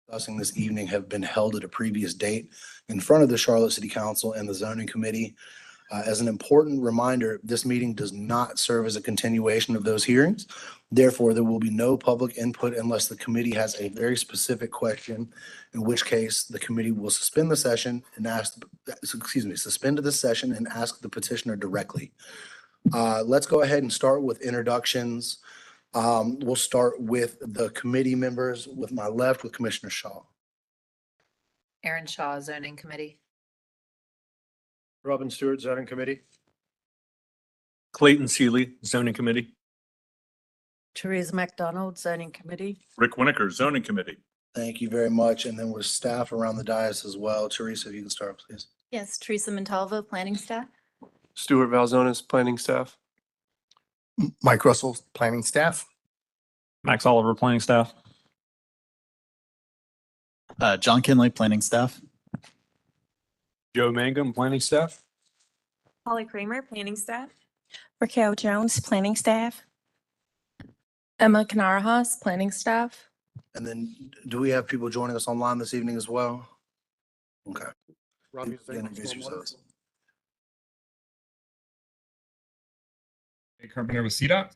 discussing this evening have been held at a previous date in front of the Charlotte City Council and the Zoning Committee. As an important reminder, this meeting does not serve as a continuation of those hearings. Therefore, there will be no public input unless the committee has a very specific question, in which case the committee will suspend the session and suspend the session and ask the petitioner directly. Let's go ahead and start with introductions. We'll start with the committee members. With my left, with Commissioner Shaw. Aaron Shaw, Zoning Committee. Robin Stewart, Zoning Committee. Clayton Seeley, Zoning Committee. Theresa McDonald, Zoning Committee. Rick Winiker, Zoning Committee. Thank you very much. And then with staff around the dais as well. Teresa, if you can start, please. Yes, Teresa Montalvo, planning staff. Stuart Valzonis, planning staff. Mike Russell, planning staff. Max Oliver, planning staff. John Kinley, planning staff. Joe Mangum, planning staff. Holly Kramer, planning staff. Raquel Jones, planning staff. Emma Canarajas, planning staff. And then do we have people joining us online this evening as well? Okay. Robbie Zane, Introduce yourselves. Carpenter with CDOT.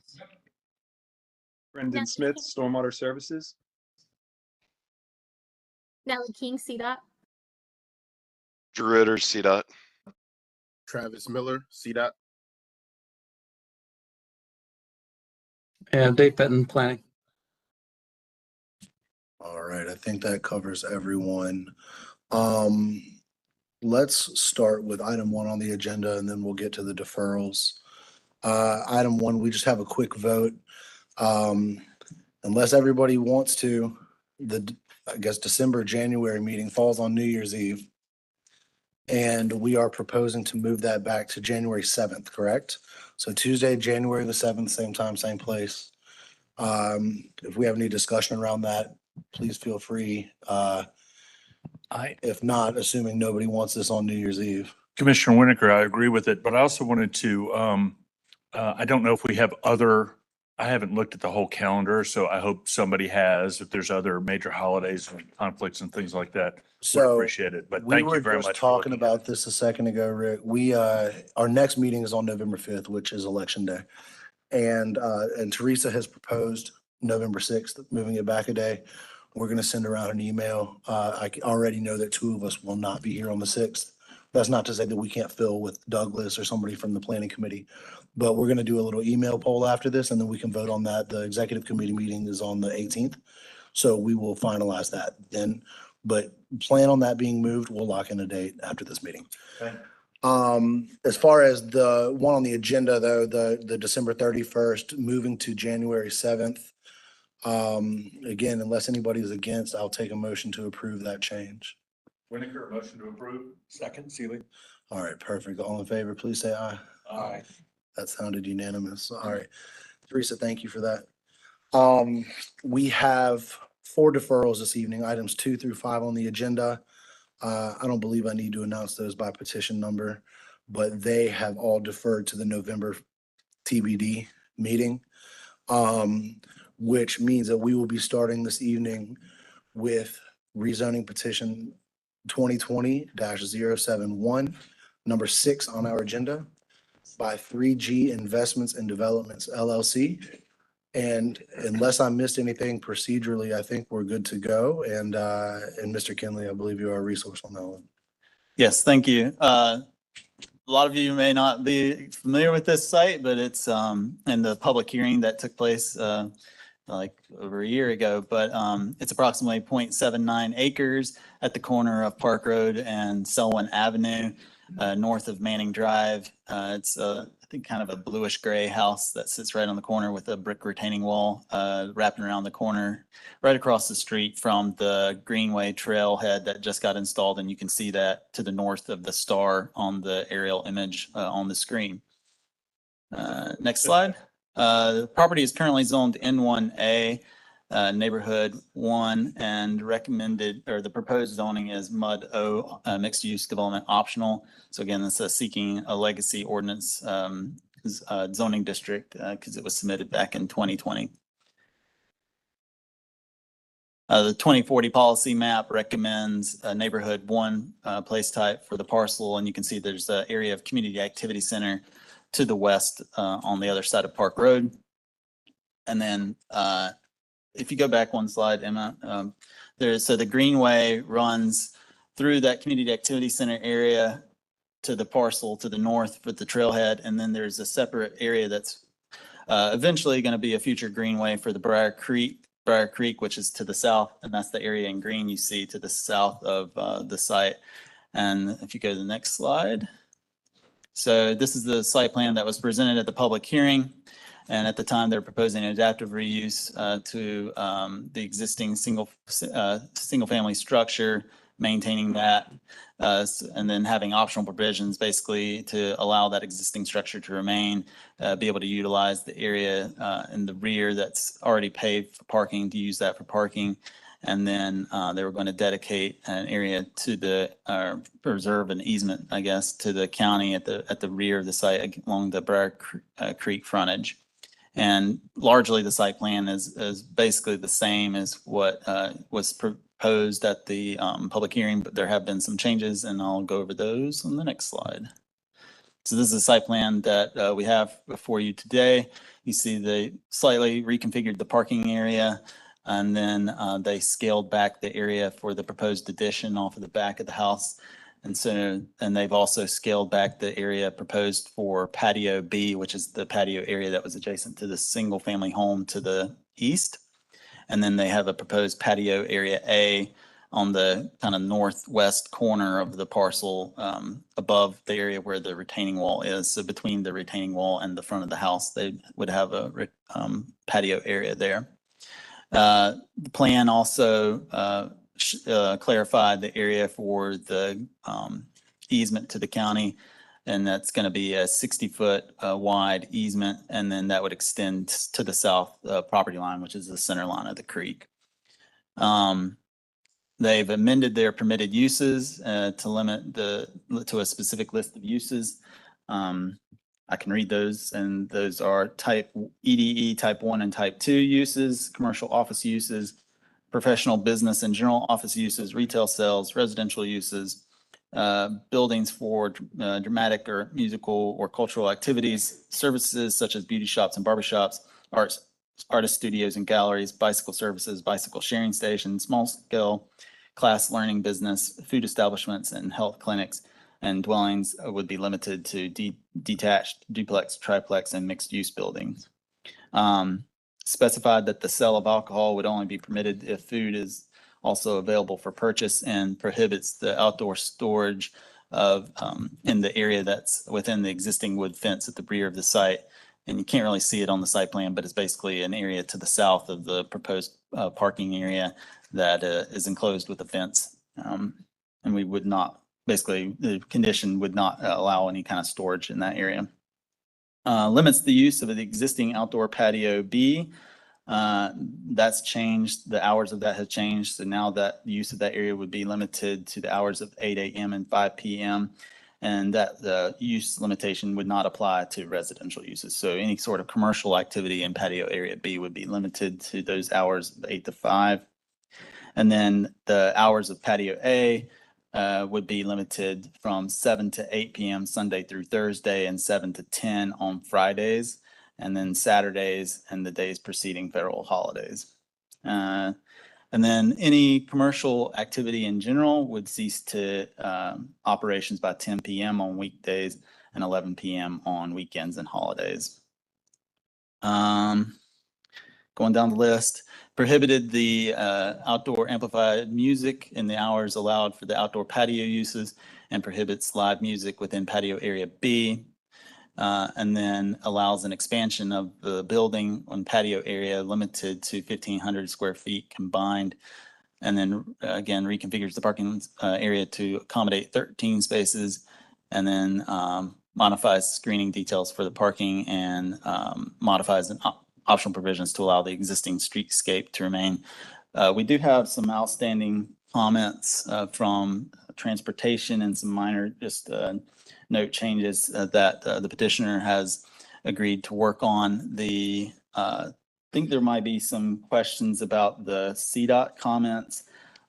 Brendan Smith, Stormwater Services. Nellie King, CDOT. Drew Ritter, CDOT. Travis Miller, CDOT. And Dave Fenton, planning. All right, I think that covers everyone. Let's start with item 1 on the agenda and then we'll get to the deferrals. Item 1, we just have a quick vote. Unless everybody wants to, I guess December, January meeting falls on New Year's Eve. And we are proposing to move that back to January 7th, correct? So Tuesday, January the 7th, same time, same place. If we have any discussion around that, please feel free. If not, assuming nobody wants this on New Year's Eve. Commissioner Winiker, I agree with it, but I also wanted to, I don't know if we have I haven't looked at the whole calendar, so I hope somebody has, if there's other major holidays and conflicts and things like that. Would So appreciate it, but we thank were you very just much. for talking looking at about this a second ago, Rick. Our next meeting is on November 5th, which is Election Day. And Teresa has proposed November 6th, moving it back a day. We're going to send around an email. I already know that 2 of us will not be here on the 6th. That's not to say that we can't fill with Douglas or somebody from the planning committee, but we're going to do a little email poll after this and then we can vote on that. The executive committee meeting is on the 18th. So we will finalize that then, but plan on that being moved. We'll lock in a date after this meeting. Okay. As far as the one on the agenda though, the December 31st, moving to January 7th. Again, unless anybody is against, I'll take a motion to approve that change. Winiker, motion to approve. Second, Seeley. All right, perfect. All in favor, please say aye. Aye. That sounded unanimous. All right. Teresa, thank you for that. We have 4 deferrals this evening, items 2 through 5 on the agenda. I don't believe I need to announce those by petition number, but they have all deferred to the November TBD meeting. Which means that we will be starting this evening with rezoning petition 2020-071, number 6 on our agenda by 3G Investments and Developments LLC. And unless I missed anything procedurally, I think we're good to go. And Mr. Kinley, I believe you are a resource on that one. Yes, thank you. A lot of you may not be familiar with this site, but it's in the public hearing that took place like over a year ago, but it's approximately 0.79 acres at the corner of Park Road and Selwyn Avenue, north of Manning Drive. It's I think kind of a bluish gray house that sits right on the corner with a brick retaining wall wrapping around the corner, right across the street from the Greenway trailhead that just got installed. And you can see that to the north of the star on the aerial image on the screen. Next slide. The property is currently zoned N1A, neighborhood 1, and recommended, or the proposed zoning is MUD O, mixed use development optional. So again, this is seeking a legacy ordinance zoning district because it was submitted back in 2020. The 2040 policy map recommends a neighborhood one place type for the parcel, and you can see there's an area of community activity center to the west on the other side of Park Road. And then if you go back one slide, Emma, so the greenway runs through that community activity center area to the parcel to the north with the trailhead, and then there's a separate area that's eventually going to be a future greenway for the Briar Creek, which is to the south, and that's the area in green you see to the south of the site. And if you go to the next slide. So this is the site plan that was presented at the public hearing. And at the time, they're proposing an adaptive reuse to the existing single family structure, maintaining that, and then having optional provisions basically to allow that existing structure to remain, be able to utilize the area in the rear that's already paved for parking, to use that for parking. And then they were going to dedicate an area to the preserve an easement, I guess, to the county at the rear of the site along the Briar Creek frontage. And largely the site plan is basically the same as what was proposed at the public hearing, but there have been some changes, and I'll go over those on the next slide. So this is a site plan that we have before you today. You see they slightly reconfigured the parking area, and then they scaled back the area for the proposed addition off of the back of the house. And so, and they've also scaled back the area proposed for patio B, which is the patio area that was adjacent to the single family home to the east. And then they have a proposed patio area A on the kind of northwest corner of the parcel above the area where the retaining wall is. So between the retaining wall and the front of the house, they would have a patio area there. The plan also clarified the area for the easement to the county, and that's going to be a 60-foot wide easement, and then that would extend to the south property line, which is the center line of the creek. They've amended their permitted uses to limit to a specific list of uses. I can read those, and those are type EDE type 1 and type 2 uses, commercial office uses, professional business and general office uses, retail sales, residential uses, buildings for dramatic or musical or cultural activities, services such as beauty shops and barbershops, artist studios and galleries, bicycle services, bicycle sharing stations, small scale class learning business, food establishments and health clinics, and dwellings would be limited to detached, duplex, triplex, and mixed use buildings. Specified that the sale of alcohol would only be permitted if food is also available for purchase, and prohibits the outdoor storage of in the area that's within the existing wood fence at the rear of the site. And you can't really see it on the site plan, but it's basically an area to the south of the proposed parking area that is enclosed with a fence. And we would not, basically the condition would not allow any kind of storage in that area. Limits the use of the existing outdoor patio B. That's changed. The hours of that have changed. So now that the use of that area would be limited to the hours of 8 a.m. and 5 p.m. And that the use limitation would not apply to residential uses. So any sort of commercial activity in patio area B would be limited to those hours of 8 to 5. And then the hours of patio A would be limited from 7 to 8 p.m. Sunday through Thursday, and 7 to 10 on Fridays, and then Saturdays and the days preceding federal holidays. And then any commercial activity in general would cease to operations by 10 p.m. on weekdays and 11 p.m. on weekends and holidays. Going down the list, prohibited the outdoor amplified music in the hours allowed for the outdoor patio uses, and prohibits live music within patio area B. And then allows an expansion of the building on patio area limited to 1,500 square feet combined. And then again, reconfigures the parking area to accommodate 13 spaces, and then modifies screening details for the parking, and modifies an optional provisions to allow the existing streetscape to remain. We do have some outstanding comments from transportation and some minor just note changes that the petitioner has agreed to work on. The think there might be some questions about the CDOT comments,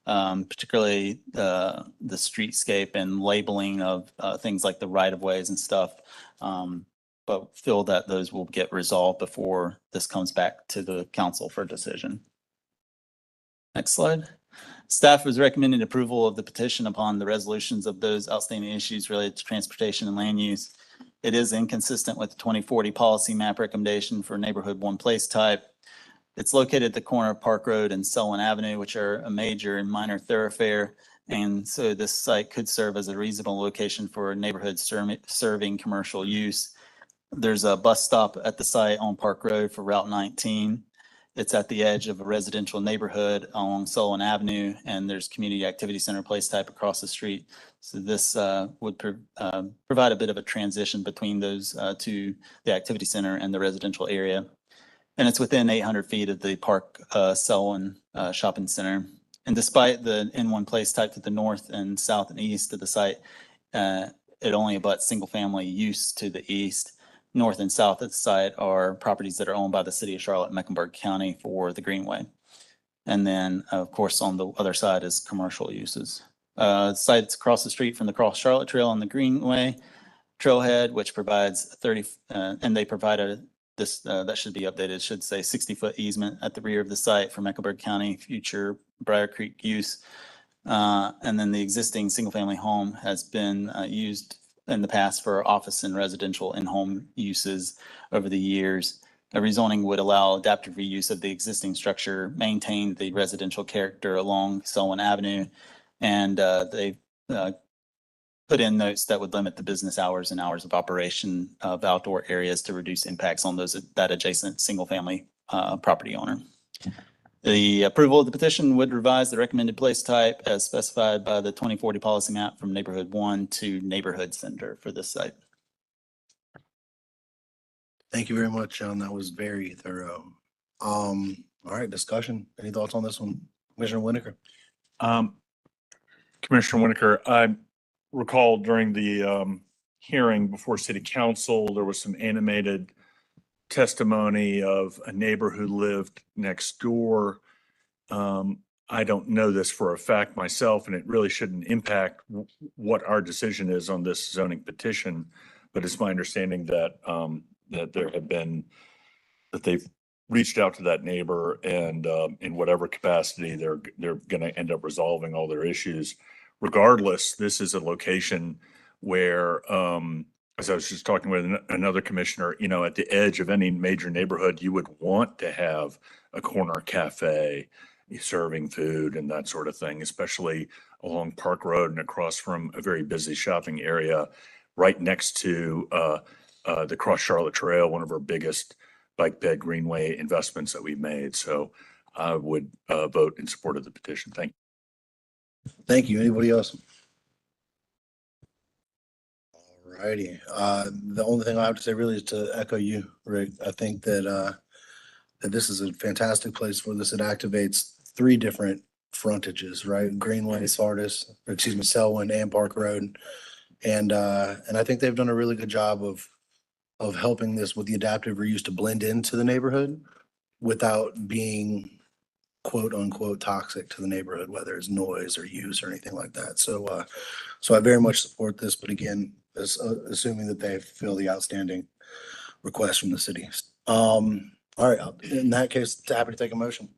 particularly the streetscape and labeling of things like the right of ways and stuff. But feel that those will get resolved before this comes back to the council for decision. Next slide. Staff is recommending approval of the petition upon the resolutions of those outstanding issues related to transportation and land use. It is inconsistent with the 2040 policy map recommendation for neighborhood one place type. It's located at the corner of Park Road and Selwyn Avenue, which are a major and minor thoroughfare. And so this site could serve as a reasonable location for a neighborhood serving commercial use. There's a bus stop at the site on Park Road for Route 19. It's at the edge of a residential neighborhood along Sullivan Avenue, and there's community activity center place type across the street. So this would provide a bit of a transition between those to the activity center and the residential area. And it's within 800 feet of the Park Selwyn Shopping Center. And despite the N1 place type to the north and south and east of the site, it only abuts single family use to the east. North and south of the site are properties that are owned by the city of Charlotte, Mecklenburg County for the Greenway. And then, of course, on the other side is commercial uses. Sites across the street from the Cross Charlotte Trail on the Greenway trailhead, which provides 30, and they provided this, that should be updated, should say 60-foot easement at the rear of the site for Mecklenburg County future Briar Creek use. And then the existing single-family home has been used in the past for office and residential and home uses over the years. A rezoning would allow adaptive reuse of the existing structure, maintain the residential character along Selwyn Avenue, and they put in notes that would limit the business hours and hours of operation of outdoor areas to reduce impacts on that adjacent single-family property owner. The approval of the petition would revise the recommended place type as specified by the 2040 policy map from neighborhood 1 to neighborhood center for this site. Thank you very much, John. That was very thorough. All right, discussion. Any thoughts on this one? Commissioner Winokur? Commissioner Winokur, I recall during the hearing before City Council, there was some animated testimony of a neighbor who lived next door. I don't know this for a fact myself, and it really shouldn't impact what our decision is on this zoning petition. But it's my understanding that that there have been, that they've reached out to that neighbor, and in whatever capacity, they're going to end up resolving all their issues. Regardless, this is a location where, as I was just talking with another commissioner, you know, at the edge of any major neighborhood, you would want to have a corner cafe serving food and that sort of thing, especially along Park Road and across from a very busy shopping area right next to the Cross Charlotte Trail, one of our biggest bike bed greenway investments that we've made. So I would vote in support of the petition. Thank you. Thank you. Anybody else? Alrighty. The only thing I have to say really is to echo you, Rick. I think that that this is a fantastic place for this. It activates 3 different frontages, right? Greenway, Sardis, or excuse me, Selwyn and Park Road. And I think they've done a really good job of helping this with the adaptive reuse to blend into the neighborhood without being quote unquote toxic to the neighborhood, whether it's noise or use or anything like that. So so I very much support this, but again, assuming that they fill the outstanding request from the city. All right, in that case, happy to take a motion.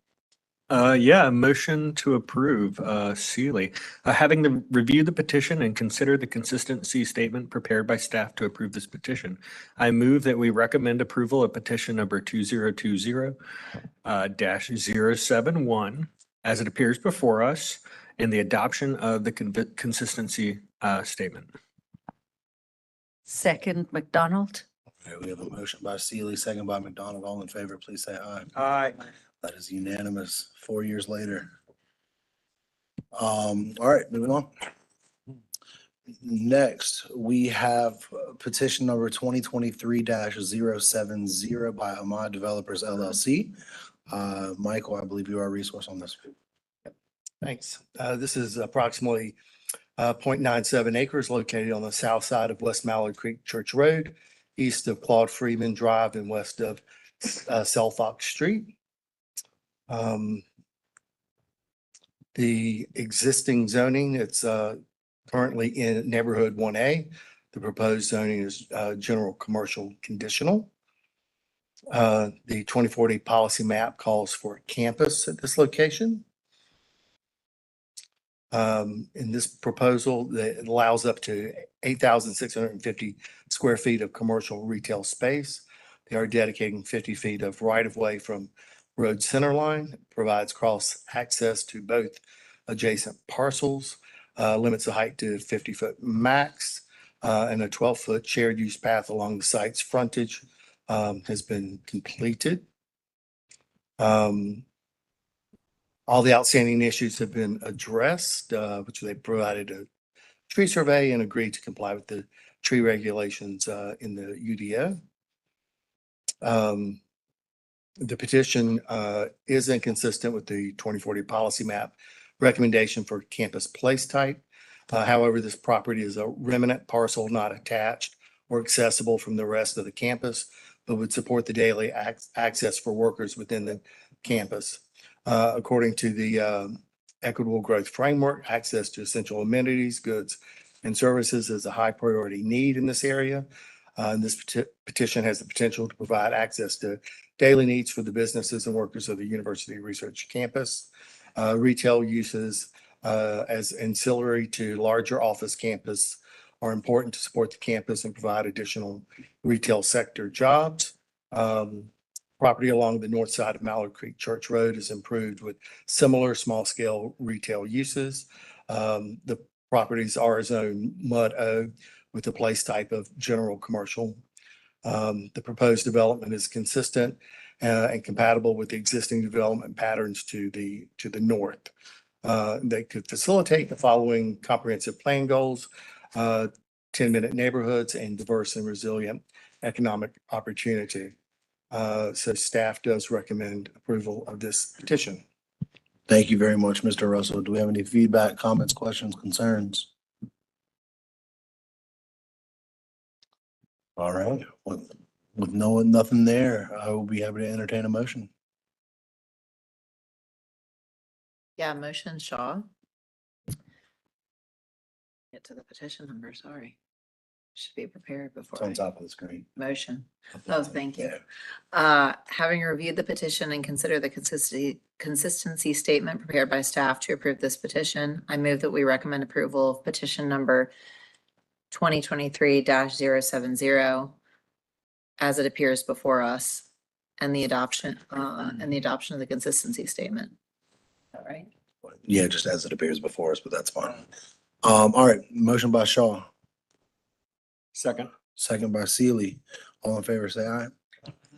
Yeah, motion to approve, Sealy. Having them review the petition and consider the consistency statement prepared by staff to approve this petition, I move that we recommend approval of petition number 2020-071 as it appears before us, and the adoption of the consistency statement. Second, McDonald. All right, we have a motion by Sealy, second by McDonald. All in favor, please say aye. Aye. That is unanimous 4 years later. All right, moving on. Next, we have petition number 2023-070 by Ahmad Developers LLC. Michael, I believe you are a resource on this. Thanks. This is approximately 0.97 acres located on the south side of West Mallard Creek Church Road, east of Claude Freeman Drive and west of Cell Fox Street. The existing zoning, it's currently in neighborhood 1A. The proposed zoning is general commercial conditional. The 2040 policy map calls for a campus at this location. In this proposal, that allows up to 8,650 square feet of commercial retail space. They are dedicating 50 feet of right-of-way from road center line, provides cross access to both adjacent parcels, limits the height to 50-foot max, and a 12-foot shared use path along the site's frontage has been completed. All the outstanding issues have been addressed, which they provided a tree survey and agreed to comply with the tree regulations in the UDO. The petition is inconsistent with the 2040 policy map recommendation for campus place type. However, this property is a remnant parcel not attached or accessible from the rest of the campus, but would support the daily access for workers within the campus. According to the Equitable Growth Framework, access to essential amenities, goods, and services is a high priority need in this area. And this petition has the potential to provide access to daily needs for the businesses and workers of the University Research Campus. Retail uses as ancillary to larger office campus are important to support the campus and provide additional retail sector jobs. Property along the north side of Mallard Creek Church Road is improved with similar small scale retail uses. The properties are zoned MUD O with the place type of general commercial. The proposed development is consistent and compatible with the existing development patterns to the north. They could facilitate the following comprehensive plan goals, 10-minute neighborhoods and diverse and resilient economic opportunity. So staff does recommend approval of this petition. Thank you very much, Mr. Russell. Do we have any feedback, comments, questions, concerns? All right, with nothing there, I will be happy to entertain a motion. Yeah, motion Shaw. Get to the petition number, sorry. Should be prepared It's before on I top of the screen. motion. Oh, thank you. Yeah. Having reviewed the petition and consider the consistency statement prepared by staff to approve this petition, I move that we recommend approval of petition number 2023-070 as it appears before us and the adoption of the consistency statement. All right. Yeah, just as it appears before us, but that's fine. All right, motion by Shaw, Second. second by Sealy. All in favor, say aye.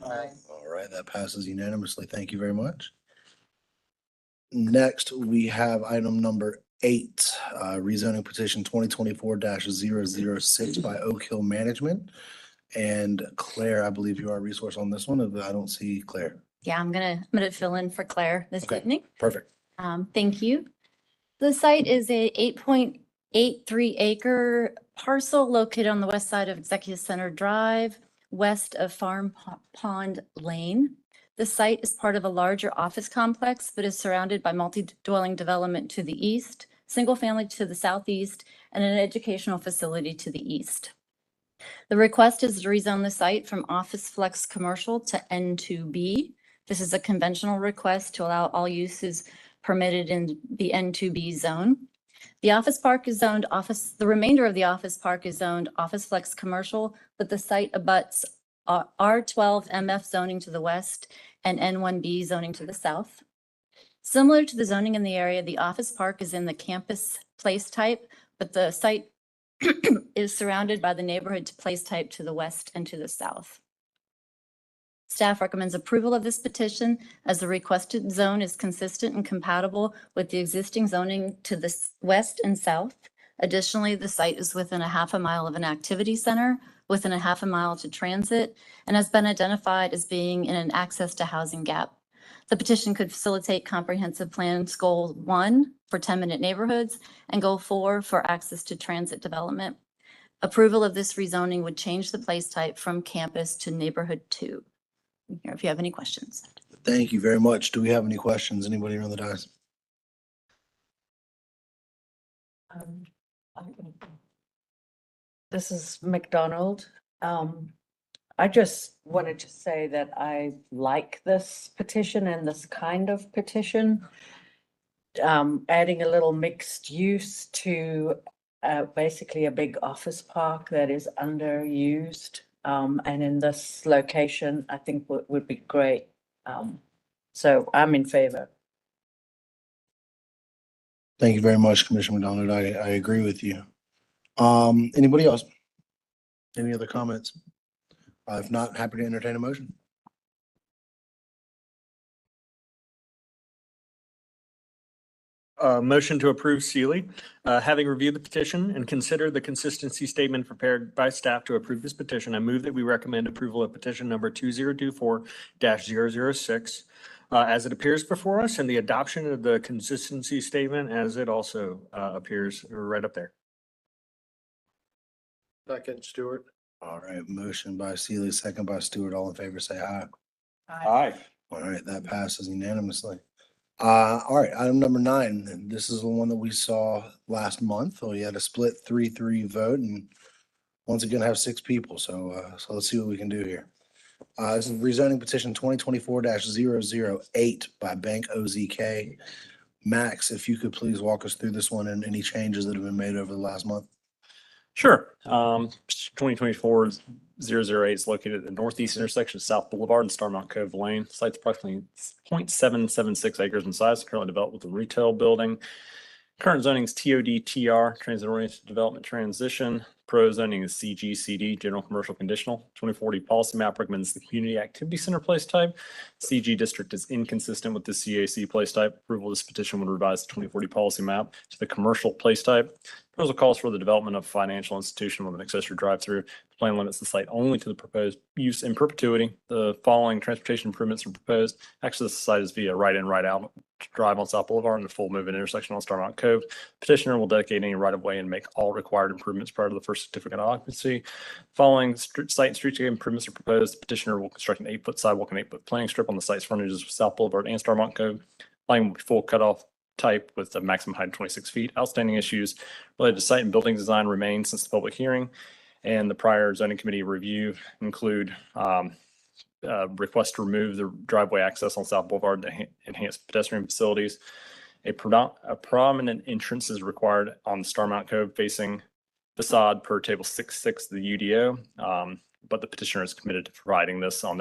Aye. All right, that passes unanimously. Thank you very much. Next, we have item number 8, rezoning petition 2024-006 by Oak Hill Management. And Claire, I believe you are a resource on this one. I don't see Claire. Yeah, I'm gonna fill in for Claire this Okay. evening. Perfect. Thank you. The site is a 8.83 acre parcel located on the west side of Executive Center Drive, west of Farm Pond Lane. The site is part of a larger office complex, but is surrounded by multi-dwelling development to the east, single family to the southeast, and an educational facility to the east. The request is to rezone the site from office flex commercial to N2B. This is a conventional request to allow all uses permitted in the N2B zone. The office park is zoned the remainder of the office park is zoned office flex commercial, but the site abuts R12 MF zoning to the west and N1B zoning to the south. Similar to the zoning in the area, the office park is in the campus place type, but the site is surrounded by the neighborhood place type to the west and to the south. Staff recommends approval of this petition as the requested zone is consistent and compatible with the existing zoning to the west and south. Additionally, the site is within a half a mile of an activity center, within a half a mile to transit, and has been identified as being in an access to housing gap. The petition could facilitate comprehensive plans goal 1 for 10-minute neighborhoods and goal 4 for access to transit development. Approval of this rezoning would change the place type from campus to neighborhood 2. I'm here if you have any questions. Thank you very much. Do we have any questions? Anybody around the dais? This is McDonald. I just wanted to say that I like this petition and this kind of petition. Adding a little mixed use to basically a big office park that is underused. And in this location, I think would be great. So I'm in favor. Thank you very much, Commissioner McDonald. I agree with you. Anybody else? Any other comments? If not, happy to entertain a motion. Motion to approve Sealy. Having reviewed the petition and considered the consistency statement prepared by staff to approve this petition, I move that we recommend approval of petition number 2024-006 as it appears before us, and the adoption of the consistency statement as it also appears right up there. Second, Stewart. All right, motion by Sealy, second by Stewart. All in favor, say aye. Aye. All right, that passes unanimously. All right, item number 9, and this is the one that we saw last month. We had a split 3-3 vote and once again have 6 people. So let's see what we can do here. This is rezoning petition 2024-008 by Bank OZK. Max, if you could please walk us through this one and any changes that have been made over the last month. Sure. 2024-008 is located at the northeast intersection of South Boulevard and Starmount Cove Lane. Site's approximately 0.776 acres in size, currently developed with a retail building. Current zoning is TOD-TR, Transit Oriented Development Transition. Pro zoning is CG-CD, General Commercial Conditional. 2040 policy map recommends the Community Activity Center place type. CG district is inconsistent with the CAC place type. Approval of this petition would revise the 2040 policy map to the commercial place type. Proposal calls for the development of a financial institution with an accessory drive-through. The plan limits the site only to the proposed use in perpetuity. The following transportation improvements are proposed. Access to the site is via right-in, right-out drive on South Boulevard and a full move-in intersection on Starmount Cove. Petitioner will dedicate any right-of-way and make all required improvements prior to the first certificate of occupancy. Following site and streetscape improvements are proposed. The petitioner will construct an 8-foot sidewalk and 8-foot planting strip on the site's frontages of South Boulevard and Starmount Cove. Line will be full cutoff type with a maximum height of 26 feet. Outstanding issues related to site and building design remain since the public hearing. And the prior zoning committee review include request to remove the driveway access on South Boulevard to enhance pedestrian facilities. A prominent entrance is required on the Starmount Cove facing facade per table 6.6 of the UDO. But the petitioner is committed to providing this on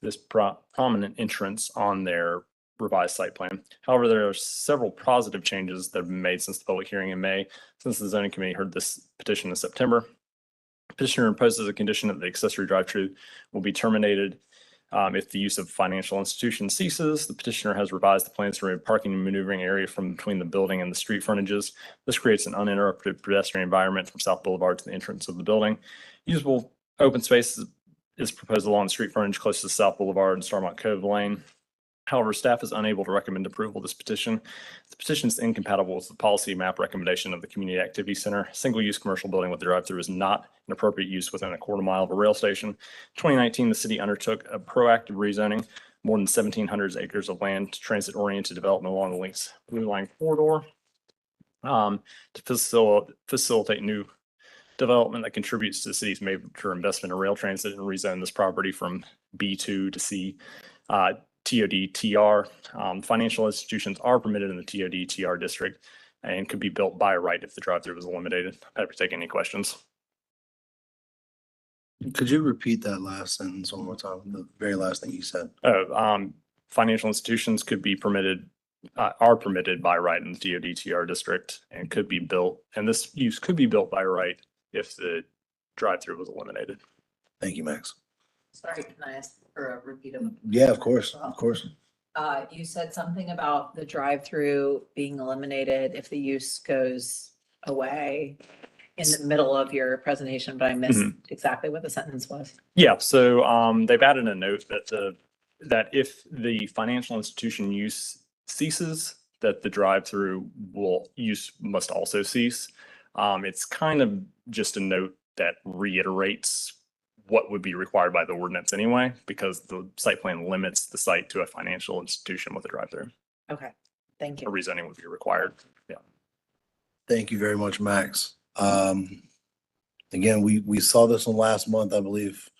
this prominent entrance on their revised site plan. However, there are several positive changes that have been made since the public hearing in May, since the zoning committee heard this petition in September. Petitioner imposes a condition that the accessory drive-through will be terminated if the use of financial institution ceases. The petitioner has revised the plans to remove parking and maneuvering area from between the building and the street frontages. This creates an uninterrupted pedestrian environment from South Boulevard to the entrance of the building. Usable open space is proposed along the street frontage close to South Boulevard and Starmount Cove Lane. However, staff is unable to recommend approval of this petition. The petition is incompatible with the policy map recommendation of the Community Activity Center. Single-use commercial building with a drive-through is not an appropriate use within a quarter mile of a rail station. In 2019, the city undertook a proactive rezoning, more than 1,700 acres of land to transit-oriented development along the Lynx Blue Line corridor to facilitate new development that contributes to the city's major investment in rail transit and rezone this property from B2 to C. TOD-TR. Financial institutions are permitted in the TOD-TR district and could be built by right if the drive-through was eliminated. Happy to take any questions. Could you repeat that last sentence one more time? The very last thing you said. Financial institutions could be permitted, are permitted by right in the TOD-TR district and could be built, and this use could be built by right if the drive-through was eliminated. Thank you, Max. Sorry, can I ask for a repeat of? Yeah, of course, of course. You said something about the drive-through being eliminated if the use goes away in the middle of your presentation, but I missed exactly what the sentence was. Yeah, so they've added a note that if the financial institution use ceases, that the drive-through use must also cease. It's kind of just a note that reiterates what would be required by the ordinance anyway, because the site plan limits the site to a financial institution with a drive-through. Okay, thank A you. rezoning would be required. Yeah. Thank you very much, Max. Again, we saw this one last month, I believe.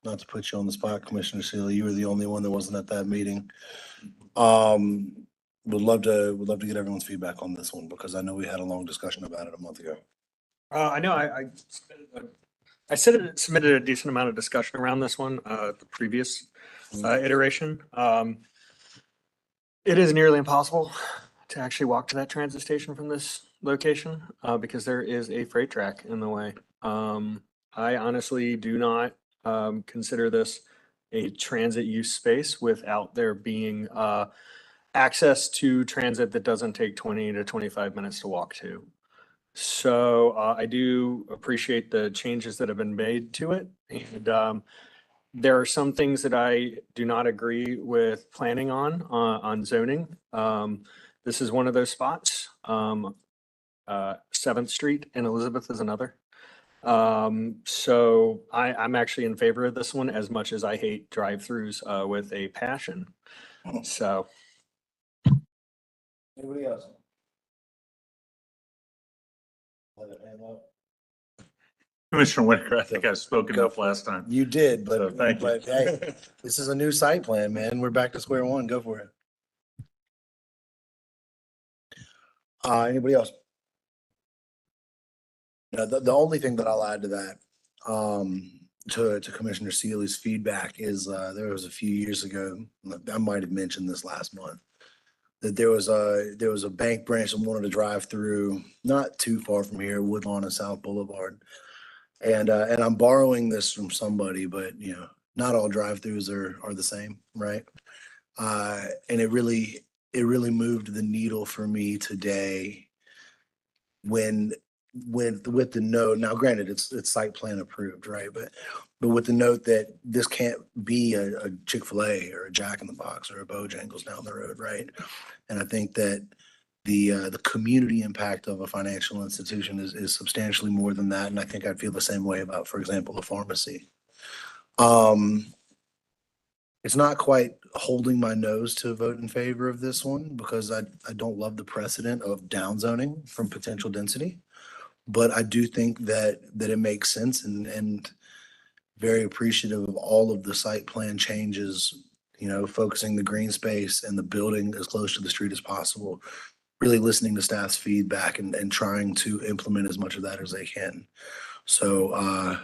Not to put you on the spot, Commissioner Sealy, you were the only one that wasn't at that meeting. Would love to get everyone's feedback on this one because I know we had a long discussion about it a month ago. I know I submitted a decent amount of discussion around this one, the previous iteration. It is nearly impossible to actually walk to that transit station from this location, because there is a freight track in the way. I honestly do not, consider this a transit use space without there being, access to transit that doesn't take 20 to 25 minutes to walk to. So I do appreciate the changes that have been made to it. And there are some things that I do not agree with planning on zoning. This is one of those spots. 7th Street and Elizabeth is another. So I'm actually in favor of this one as much as I hate drive-throughs with a passion. So. Anybody else? Commissioner Whitaker, I think I spoke enough last time. You did, So, thank you. but hey, this is a new site plan, man. We're back to square one. Go for it. Anybody else? No, the only thing that I'll add to that, to Commissioner Sealy's feedback is, there was a few years ago, I might have mentioned this last month, that there was a bank branch that wanted to drive through not too far from here, Woodlawn and South Boulevard. And I'm borrowing this from somebody, but you know, not all drive-throughs are the same, right? And it really moved the needle for me today when with the note. Now, granted, it's site plan approved, right? But with the note that this can't be a Chick-fil-A or a Jack in the Box or a Bojangles down the road, right? And I think that the community impact of a financial institution is substantially more than that. And I think I'd feel the same way about, for example, a pharmacy. It's not quite holding my nose to vote in favor of this one because I don't love the precedent of downzoning from potential density. But I do think that it makes sense and very appreciative of all of the site plan changes, you know, focusing the green space and the building as close to the street as possible, really listening to staff's feedback and trying to implement as much of that as they can. So,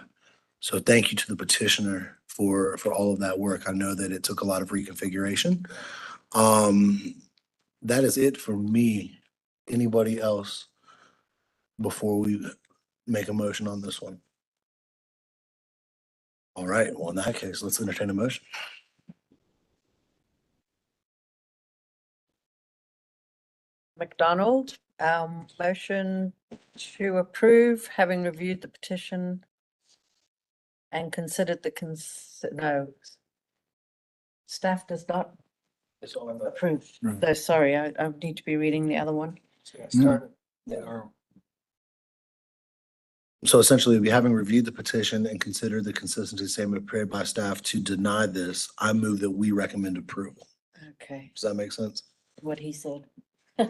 so thank you to the petitioner for all of that work. I know that it took a lot of reconfiguration. That is it for me. Anybody else before we make a motion on this one? All right, well, in that case, let's entertain a motion. McDonald, motion to approve, having reviewed the petition and considered no. Staff does not approve. So sorry, I need to be reading the other one. So essentially, we having reviewed the petition and considered the consistency statement prepared by staff to deny this, I move that we recommend approval. Okay, Does that make sense? what he said.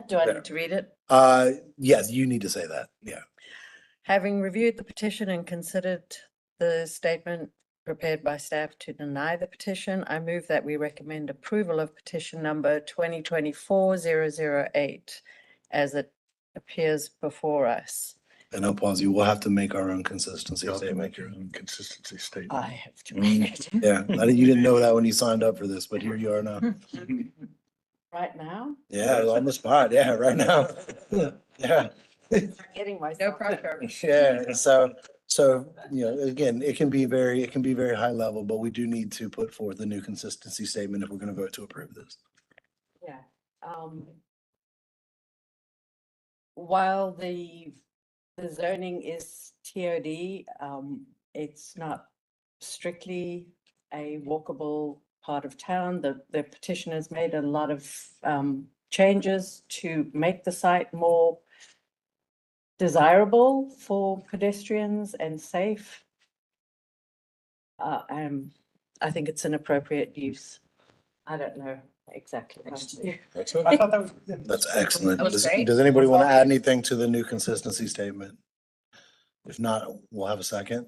Do I need to read it? Yes, you need to say that. Yeah. Having reviewed the petition and considered the statement prepared by staff to deny the petition, I move that we recommend approval of petition number 2024-008 as it appears before us. And I'll pause you. We'll have to make our own consistency You have to statement. make your own consistency statement. I have to make it. Yeah, you didn't know that when you signed up for this, but here you are now. Right now? Yeah, on the spot. Yeah, right now. Yeah. Getting myself. No pressure. Yeah, so, you know, again, it can be very high level, but we do need to put forth a new consistency statement if we're going to vote to approve this. Yeah. While the zoning is TOD, it's not strictly a walkable part of town. The petitioners made a lot of changes to make the site more desirable for pedestrians and safe. I think it's an appropriate use. I don't know exactly. how to- That's excellent. That was Does great. does anybody want to add anything to the new consistency statement? If not, we'll have a second.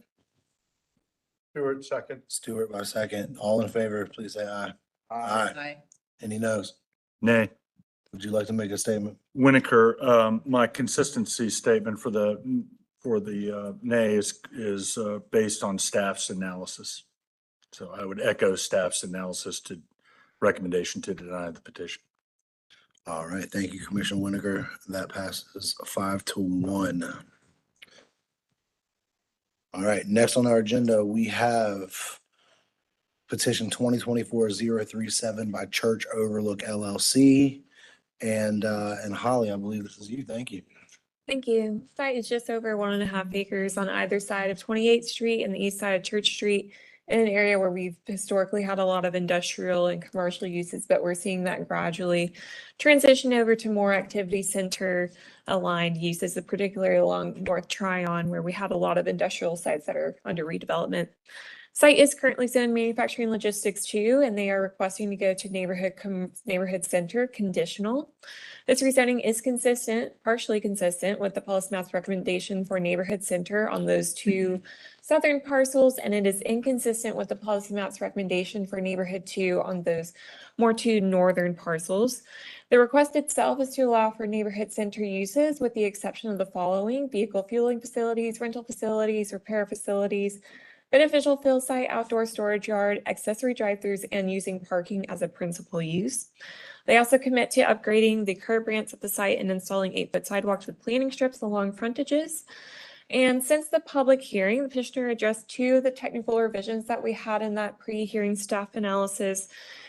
Stewart, second. Stewart by second. All in favor, please say aye. Aye. Aye. Any noes? Nay. Would you like to make a statement? Winokur, my consistency statement for the nay is based on staff's analysis. So I would echo staff's analysis to recommendation to deny the petition. All right, thank you, Commissioner Winiger. That passes 5-1. All right, next on our agenda, we have petition 2024-037 by Church Overlook LLC. And Holly, I believe this is you. Thank you. Thank you. Site is just over 1.5 acres on either side of 28th Street and the east side of Church Street, in an area where we've historically had a lot of industrial and commercial uses, but we're seeing that gradually transition over to more activity center aligned uses, particularly along North Tryon, where we have a lot of industrial sites that are under redevelopment. Site is currently zoned manufacturing logistics 2, and they are requesting to go to neighborhood center conditional. This rezoning is partially consistent with the policy map's recommendation for neighborhood center on those 2 southern parcels, and it is inconsistent with the policy map's recommendation for neighborhood 2 on those more 2 northern parcels. The request itself is to allow for neighborhood center uses with the exception of the following: vehicle fueling facilities, rental facilities, repair facilities, beneficial fill site, outdoor storage yard, accessory drive-throughs, and using parking as a principal use. They also commit to upgrading the curb ramps at the site and installing 8-foot sidewalks with planting strips along frontages. And since the public hearing, the petitioner addressed 2 of the technical revisions that we had in that pre-hearing staff analysis.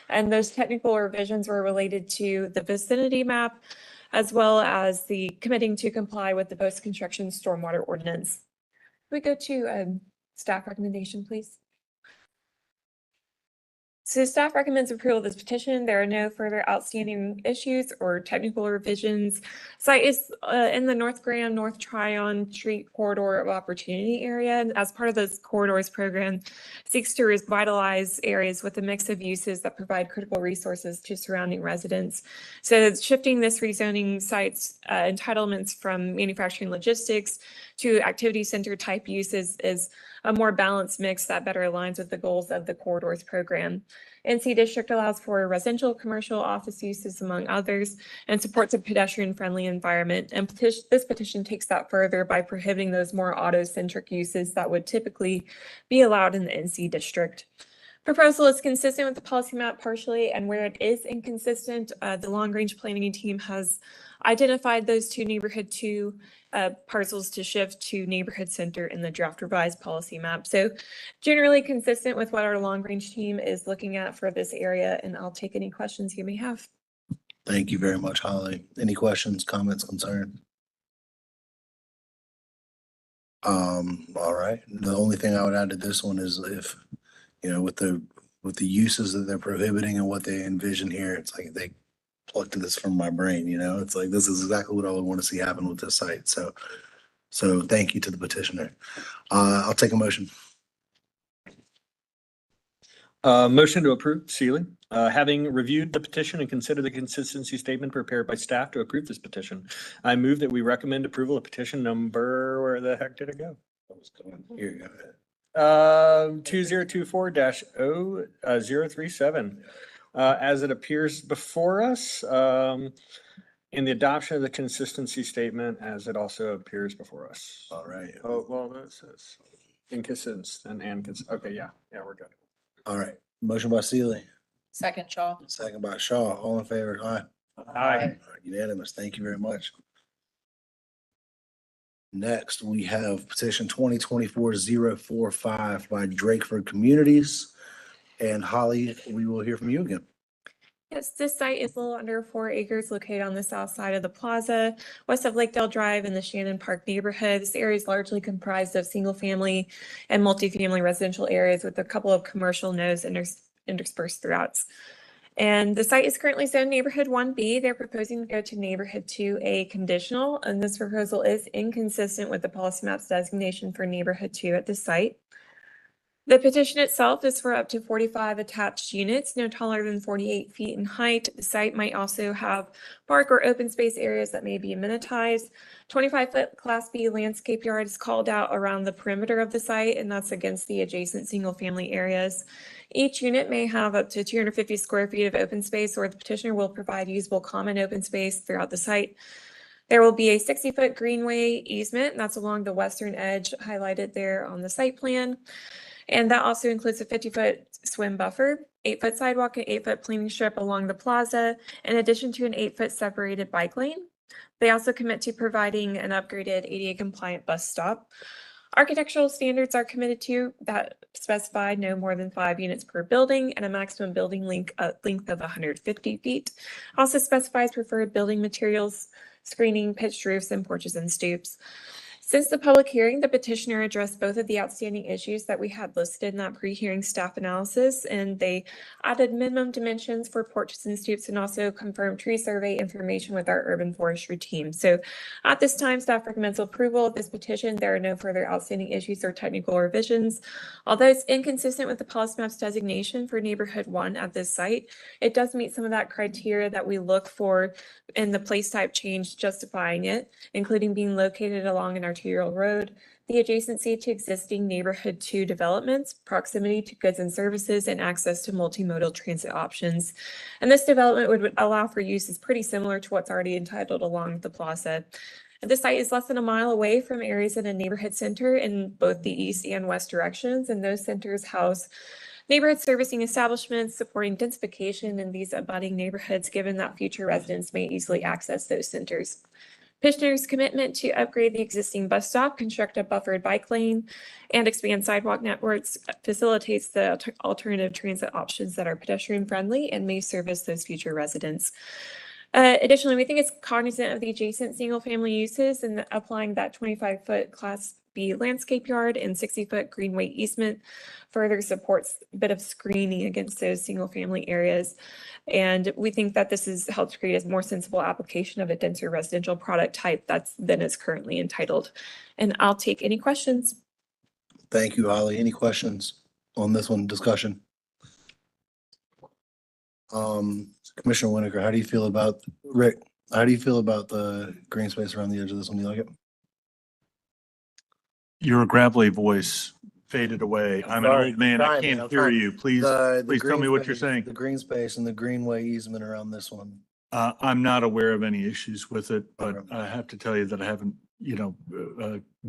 And those technical revisions were related to the vicinity map, as well as the committing to comply with the post-construction stormwater ordinance. We go to staff recommendation, please. So staff recommends approval of this petition. There are no further outstanding issues or technical revisions. Site is in the North Grand, North Tryon Street corridor of opportunity area. And as part of this corridors program, seeks to revitalize areas with a mix of uses that provide critical resources to surrounding residents. So shifting this rezoning site's entitlements from manufacturing logistics to activity center type uses is a more balanced mix that better aligns with the goals of the corridors program. NC District allows for residential, commercial, office uses, among others, and supports a pedestrian-friendly environment. And this petition takes that further by prohibiting those more auto-centric uses that would typically be allowed in the NC District. Proposal is consistent with the policy map partially, and where it is inconsistent, the long-range planning team has identified those 2 neighborhood 2 parcels to shift to neighborhood center in the draft revised policy map. So generally consistent with what our long-range team is looking at for this area, and I'll take any questions you may have. Thank you very much, Holly. Any questions, comments, concerns? All right. The only thing I would add to this one is if, with the uses that they're prohibiting and what they envision here, it's like they plucked this from my brain, it's like, this is exactly what I would want to see happen with this site. So thank you to the petitioner. I'll take a motion. Motion to approve, Seeley. Having reviewed the petition and considered the consistency statement prepared by staff to approve this petition, I move that we recommend approval of petition number, where the heck did it go? Here you go. 2024-0037. As it appears before us, in the adoption of the consistency statement as it also appears before us. All right. Oh, well, that says inconsistent and okay, yeah, we're good. All right. Motion by Seeley, Second, Shaw. second by Shaw. All in favor? Aye. Aye. All right, unanimous. Thank you very much. Next, we have petition 2024-045 by Drakeford Communities. And Holly, we will hear from you again. Yes, this site is a little under 4 acres located on the south side of the plaza, west of Lakedale Drive in the Shannon Park neighborhood. This area is largely comprised of single-family and multifamily residential areas with a couple of commercial nodes interspersed throughout. And the site is currently zoned neighborhood 1B. They're proposing to go to neighborhood 2A conditional, and this proposal is inconsistent with the policy map's designation for neighborhood 2 at the site. The petition itself is for up to 45 attached units, no taller than 48 feet in height. The site might also have park or open space areas that may be amenitized. 25-foot Class B landscape yard is called out around the perimeter of the site, and that's against the adjacent single-family areas. Each unit may have up to 250 square feet of open space, or the petitioner will provide usable common open space throughout the site. There will be a 60-foot greenway easement, and that's along the western edge highlighted there on the site plan. And that also includes a 50-foot swim buffer, 8-foot sidewalk, and 8-foot planting strip along the plaza, in addition to an 8-foot separated bike lane. They also commit to providing an upgraded ADA compliant bus stop. Architectural standards are committed to that specify no more than 5 units per building and a maximum building length of 150 feet. Also specifies preferred building materials, screening, pitched roofs, and porches and stoops. Since the public hearing, the petitioner addressed both of the outstanding issues that we had listed in that pre-hearing staff analysis, and they added minimum dimensions for porches and stoops and also confirmed tree survey information with our urban forestry team. So at this time, staff recommends approval of this petition. There are no further outstanding issues or technical revisions. Although it's inconsistent with the policy map's designation for neighborhood 1 at this site, it does meet some of that criteria that we look for in the place type change justifying it, including being located along an arterial road, the adjacency to existing neighborhood 2 developments, proximity to goods and services, and access to multimodal transit options. And this development would allow for uses pretty similar to what's already entitled along the plaza. The site is less than a mile away from areas in a neighborhood center in both the east and west directions, and those centers house neighborhood servicing establishments supporting densification in these abutting neighborhoods, given that future residents may easily access those centers. Petitioner's commitment to upgrade the existing bus stop, construct a buffered bike lane, and expand sidewalk networks facilitates the alternative transit options that are pedestrian friendly and may service those future residents. Additionally, we think it's cognizant of the adjacent single family uses and applying that 25-foot Class B landscape yard and 60-foot greenway easement further supports a bit of screening against those single family areas. And we think that this has helped create a more sensible application of a denser residential product type than is currently entitled. And I'll take any questions. Thank you, Holly. Any questions on this one, discussion? Commissioner Winokur, how do you feel about, Rick, how do you feel about the green space around the edge of this one? Do you like it? Your gravelly voice faded away. I'm an old man. I can't hear you. Please, please tell me what you're saying. The green space and the greenway easement around this one. I'm not aware of any issues with it, but I have to tell you that I haven't,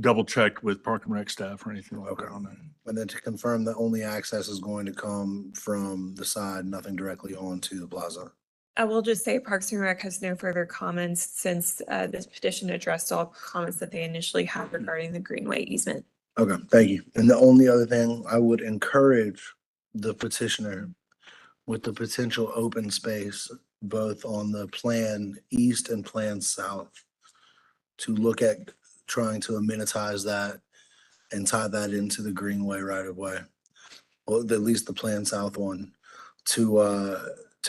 double checked with Park and Rec staff or anything like that on that. And then to confirm that only access is going to come from the side, nothing directly onto the plaza. I will just say Parks and Rec has no further comments since this petition addressed all comments that they initially had regarding the greenway easement. Okay, thank you. And the only other thing I would encourage the petitioner with the potential open space, both on the plan east and plan south, to look at trying to amenitize that and tie that into the greenway right of way. Or at least the plan south one to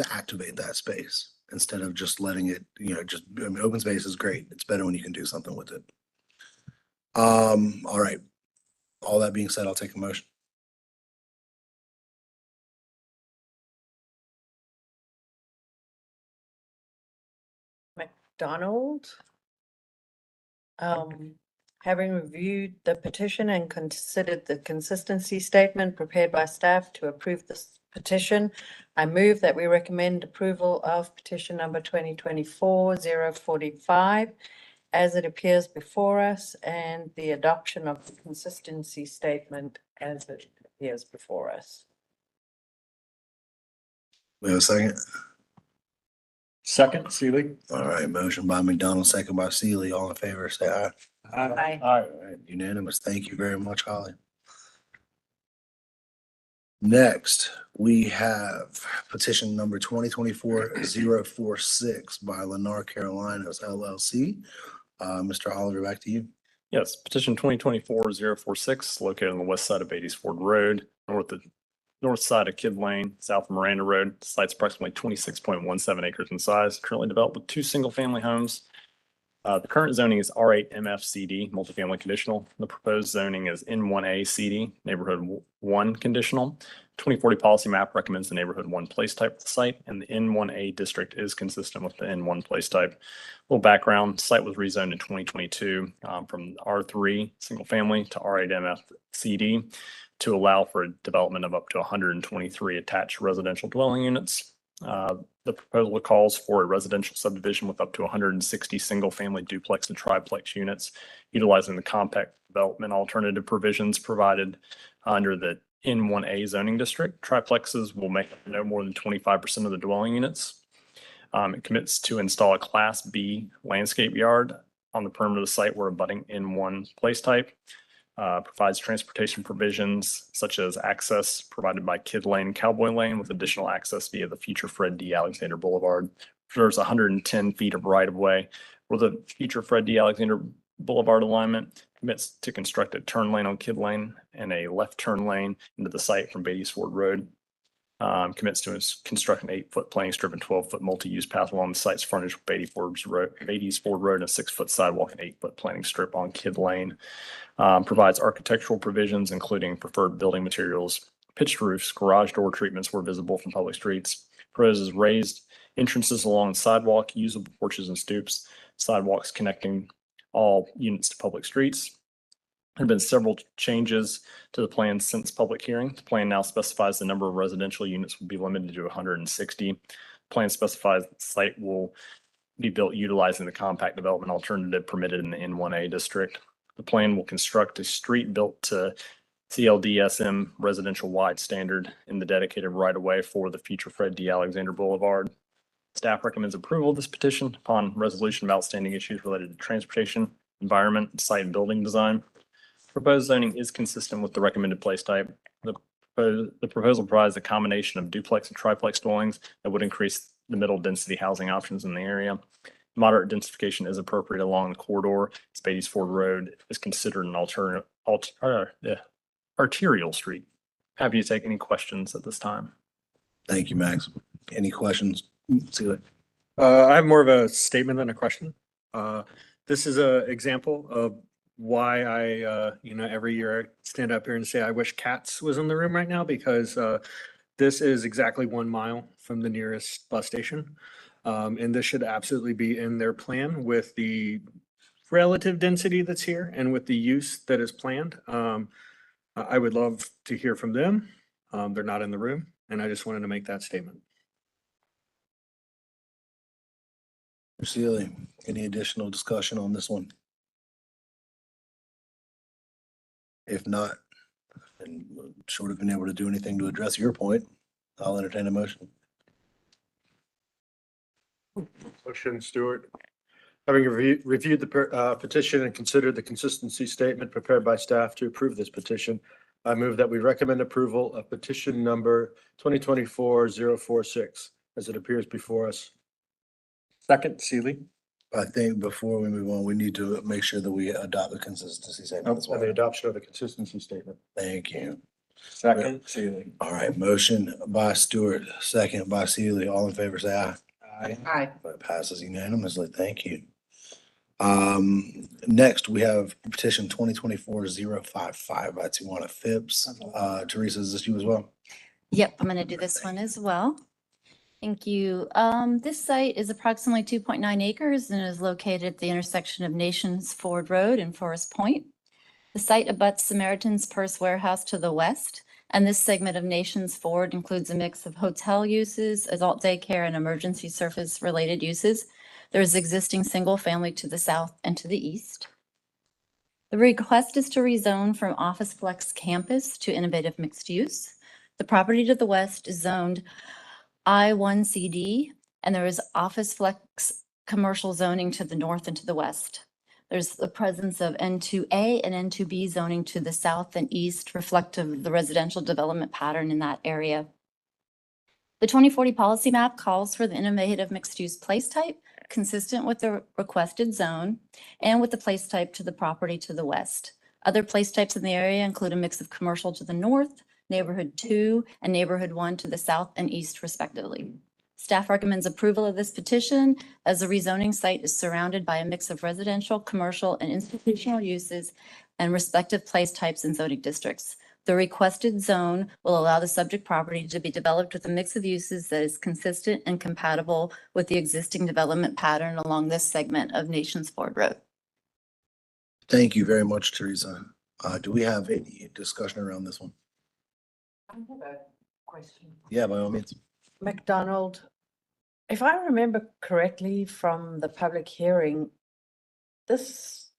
activate that space instead of just letting it, open space is great. It's better when you can do something with it. All right. All that being said, I'll take a motion. McDonald. Having reviewed the petition and considered the consistency statement prepared by staff to approve this petition, I move that we recommend approval of petition number 2024-045 as it appears before us and the adoption of the consistency statement as it appears before us. We have a second? Second, Seeley. All right, motion by McDonald, second by Seeley. All in favor, say aye. Aye. All right, unanimous. Thank you very much, Holly. Next, we have petition number 2024-046 by Lennar Carolinas LLC. Mr. Oliver, back to you. Yes, petition 2024-046, located on the west side of Beatties Ford Road, north side of Kidd Lane, south of Miranda Road. Site's approximately 26.17 acres in size, currently developed with 2 single-family homes. The current zoning is R8 MFCD, multifamily conditional. The proposed zoning is N1A CD, neighborhood 1 conditional. 2040 policy map recommends the neighborhood 1 place type for the site, and the N1A district is consistent with the N1 place type. A little background, site was rezoned in 2022 from R3 single family to R8 MFCD to allow for development of up to 123 attached residential dwelling units. The proposal calls for a residential subdivision with up to 160 single-family duplex and triplex units, utilizing the compact development alternative provisions provided under the N1A zoning district. Triplexes will make up no more than 25% of the dwelling units. It commits to install a Class B landscape yard on the perimeter of the site where abutting N1 place type. Provides transportation provisions such as access provided by Kid Lane, Cowboy Lane with additional access via the future Fred D. Alexander Boulevard. There's 110 feet of right of way where the future Fred D. Alexander Boulevard alignment commits to construct a turn lane on Kid Lane and a left turn lane into the site from Beatty's Ford Road. Commits to construct an 8-foot planting strip and 12-foot multi-use path along the site's frontage with Beatty's Ford Road and a 6-foot sidewalk and 8-foot planting strip on Kid Lane. Provides architectural provisions, including preferred building materials, pitched roofs, garage door treatments where visible from public streets. Proposes raised entrances along the sidewalk, usable porches and stoops, sidewalks connecting all units to public streets. There have been several changes to the plan since public hearing. The plan now specifies the number of residential units will be limited to 160. Plan specifies the site will be built utilizing the compact development alternative permitted in the N1A district. The plan will construct a street built to CLDSM residential wide standard in the dedicated right of way for the future Fred D. Alexander Boulevard. Staff recommends approval of this petition upon resolution of outstanding issues related to transportation, environment, site and building design. Proposed zoning is consistent with the recommended place type. The proposal provides a combination of duplex and triplex dwellings that would increase the middle density housing options in the area. Moderate densification is appropriate along the corridor. Beatty's Ford Road is considered an arterial street. Happy to take any questions at this time. Thank you, Max. Any questions? See it. I have more of a statement than a question. This is an example of why I, every year I stand up here and say, I wish Katz was in the room right now because this is exactly 1 mile from the nearest bus station. And this should absolutely be in their plan with the relative density that's here and with the use that is planned. I would love to hear from them. They're not in the room, and I just wanted to make that statement. Sealy, any additional discussion on this one? If not, and short of being able to do anything to address your point, I'll entertain a motion. Motion, Stewart. Having reviewed the petition and considered the consistency statement prepared by staff to approve this petition, I move that we recommend approval of petition number 2024-046 as it appears before us. Second, Seeley. I think before we move on, we need to make sure that we adopt the consistency statement as And the well. adoption of the consistency statement. Thank you. Second, Seeley. All right, motion by Stewart, second by Sealy. All in favor, say aye. Aye. That passes unanimously. Thank you. Next, we have petition 2024-055 by Tijuana Phipps. Teresa, is this you as well? Yep, I'm gonna do this one as well. Thank you. This site is approximately 2.9 acres and is located at the intersection of Nations Ford Road and Forest Point. The site abuts Samaritan's Purse Warehouse to the west, and this segment of Nations Ford includes a mix of hotel uses, adult daycare, and emergency service-related uses. There is existing single family to the south and to the east. The request is to rezone from Office Flex Campus to Innovative Mixed Use. The property to the west is zoned I1CD, and there is Office Flex commercial zoning to the north and to the west. There's the presence of N2A and N2B zoning to the south and east, reflective of the residential development pattern in that area. The 2040 policy map calls for the innovative mixed-use place type consistent with the requested zone and with the place type to the property to the west. Other place types in the area include a mix of commercial to the north, neighborhood 2, and neighborhood 1 to the south and east respectively. Staff recommends approval of this petition as the rezoning site is surrounded by a mix of residential, commercial, and institutional uses and respective place types and zoning districts. The requested zone will allow the subject property to be developed with a mix of uses that is consistent and compatible with the existing development pattern along this segment of Nations Ford Road. Thank you very much, Teresa. Do we have any discussion around this one? I have a question. Yeah, by all means. McDonald, if I remember correctly from the public hearing, this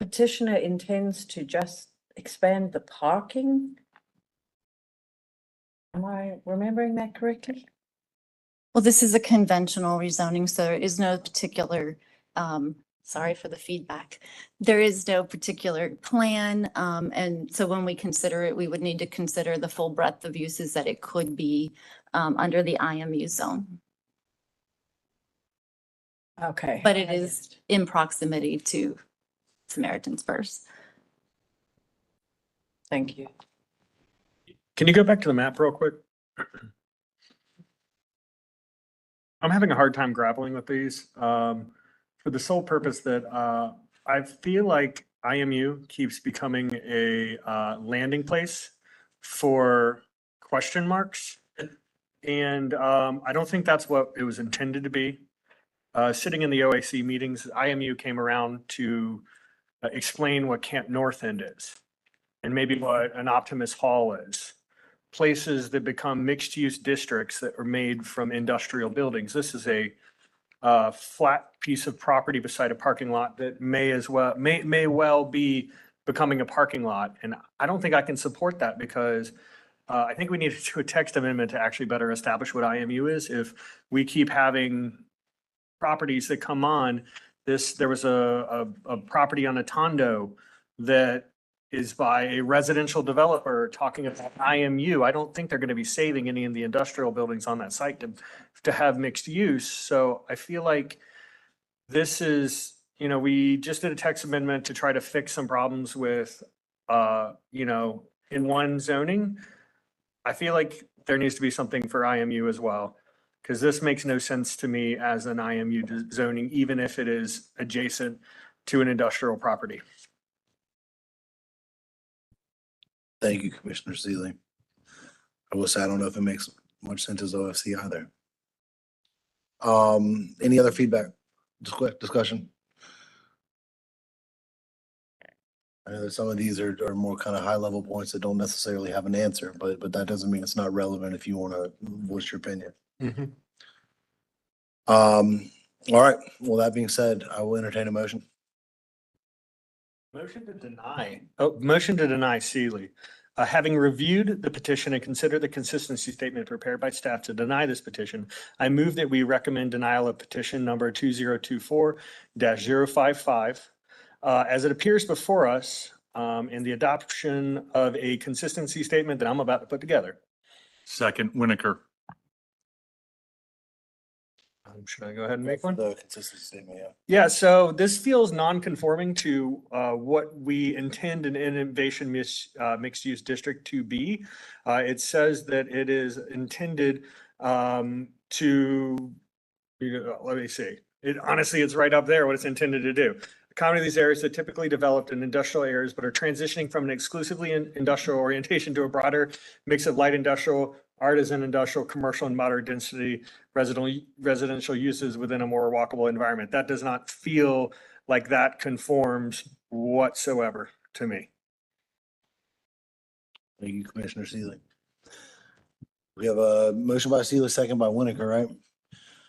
petitioner intends to just expand the parking? Am I remembering that correctly? Well, this is a conventional rezoning, so there is no particular, sorry for the feedback. There is no particular plan. And so when we consider it, we would need to consider the full breadth of uses that it could be under the IMU zone. Okay. But it is in proximity to Samaritan Spurs. Thank you. Can you go back to the map real quick? I'm having a hard time grappling with these for the sole purpose that I feel like IMU keeps becoming a landing place for question marks. And I don't think that's what it was intended to be. Sitting in the OAC meetings, IMU came around to explain what Camp North End is and maybe what an Optimus Hall is. Places that become mixed-use districts that are made from industrial buildings. This is a flat piece of property beside a parking lot that may well be becoming a parking lot. And I don't think I can support that because I think we need to do a text amendment to actually better establish what IMU is. If we keep having properties that come on, there was a property on Atondo that is by a residential developer talking about IMU. I don't think they're going to be saving any of the industrial buildings on that site to have mixed use. So I feel like this is, we just did a text amendment to try to fix some problems with, in one zoning. I feel like there needs to be something for IMU as well, because this makes no sense to me as an IMU zoning, even if it is adjacent to an industrial property. Thank you, Commissioner Seeley. I will say, I don't know if it makes much sense as OFC either. Any other feedback, discussion? I know that some of these are more kind of high level points that don't necessarily have an answer, but that doesn't mean it's not relevant if you want to voice your opinion. Mm-hmm. All right. Well, that being said, I will entertain a motion. Motion to deny Seeley. Having reviewed the petition and considered the consistency statement prepared by staff to deny this petition, I move that we recommend denial of petition number 2024-055 as it appears before us in the adoption of a consistency statement that I'm about to put together. Second, Winokur. Should I go ahead and make one? The consistency statement, yeah. Yeah, so this feels non-conforming to what we intend an innovation mixed-use district to be. It says that it is intended to, let me see. Honestly, it's right up there what it's intended to do. Accommodate these areas that typically developed in industrial areas but are transitioning from an exclusively industrial orientation to a broader mix of light industrial, artisan industrial, commercial, and moderate density residential uses within a more walkable environment. That does not feel like that conforms whatsoever to me. Thank you, Commissioner Seeley. We have a motion by Seeley, second by Winokur, right?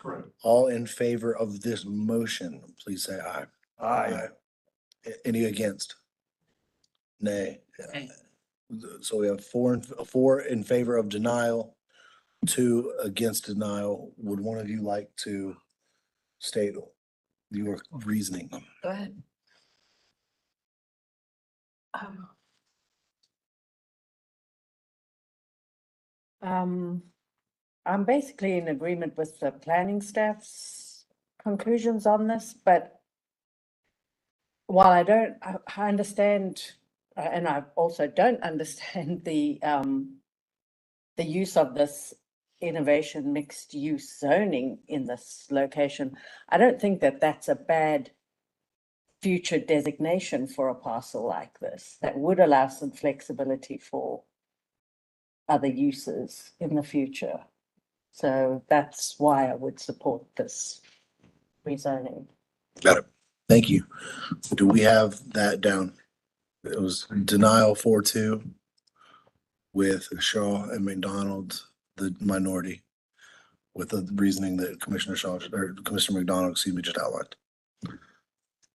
Correct. All in favor of this motion, please say aye. Aye. Any against? Nay. Nay. So we have four in favor of denial, 2 against denial. Would one of you like to state your reasoning? Go ahead. I'm basically in agreement with the planning staff's conclusions on this, but while I understand, and I also don't understand the use of this innovation mixed use zoning in this location. I don't think that that's a bad future designation for a parcel like this. That would allow some flexibility for other uses in the future. So that's why I would support this rezoning. Got it. Thank you. Do we have that down? It was denial 4-2 with Shaw and McDonald, the minority, with the reasoning that Commissioner Shaw, or Commissioner McDonald, excuse me, just outlined.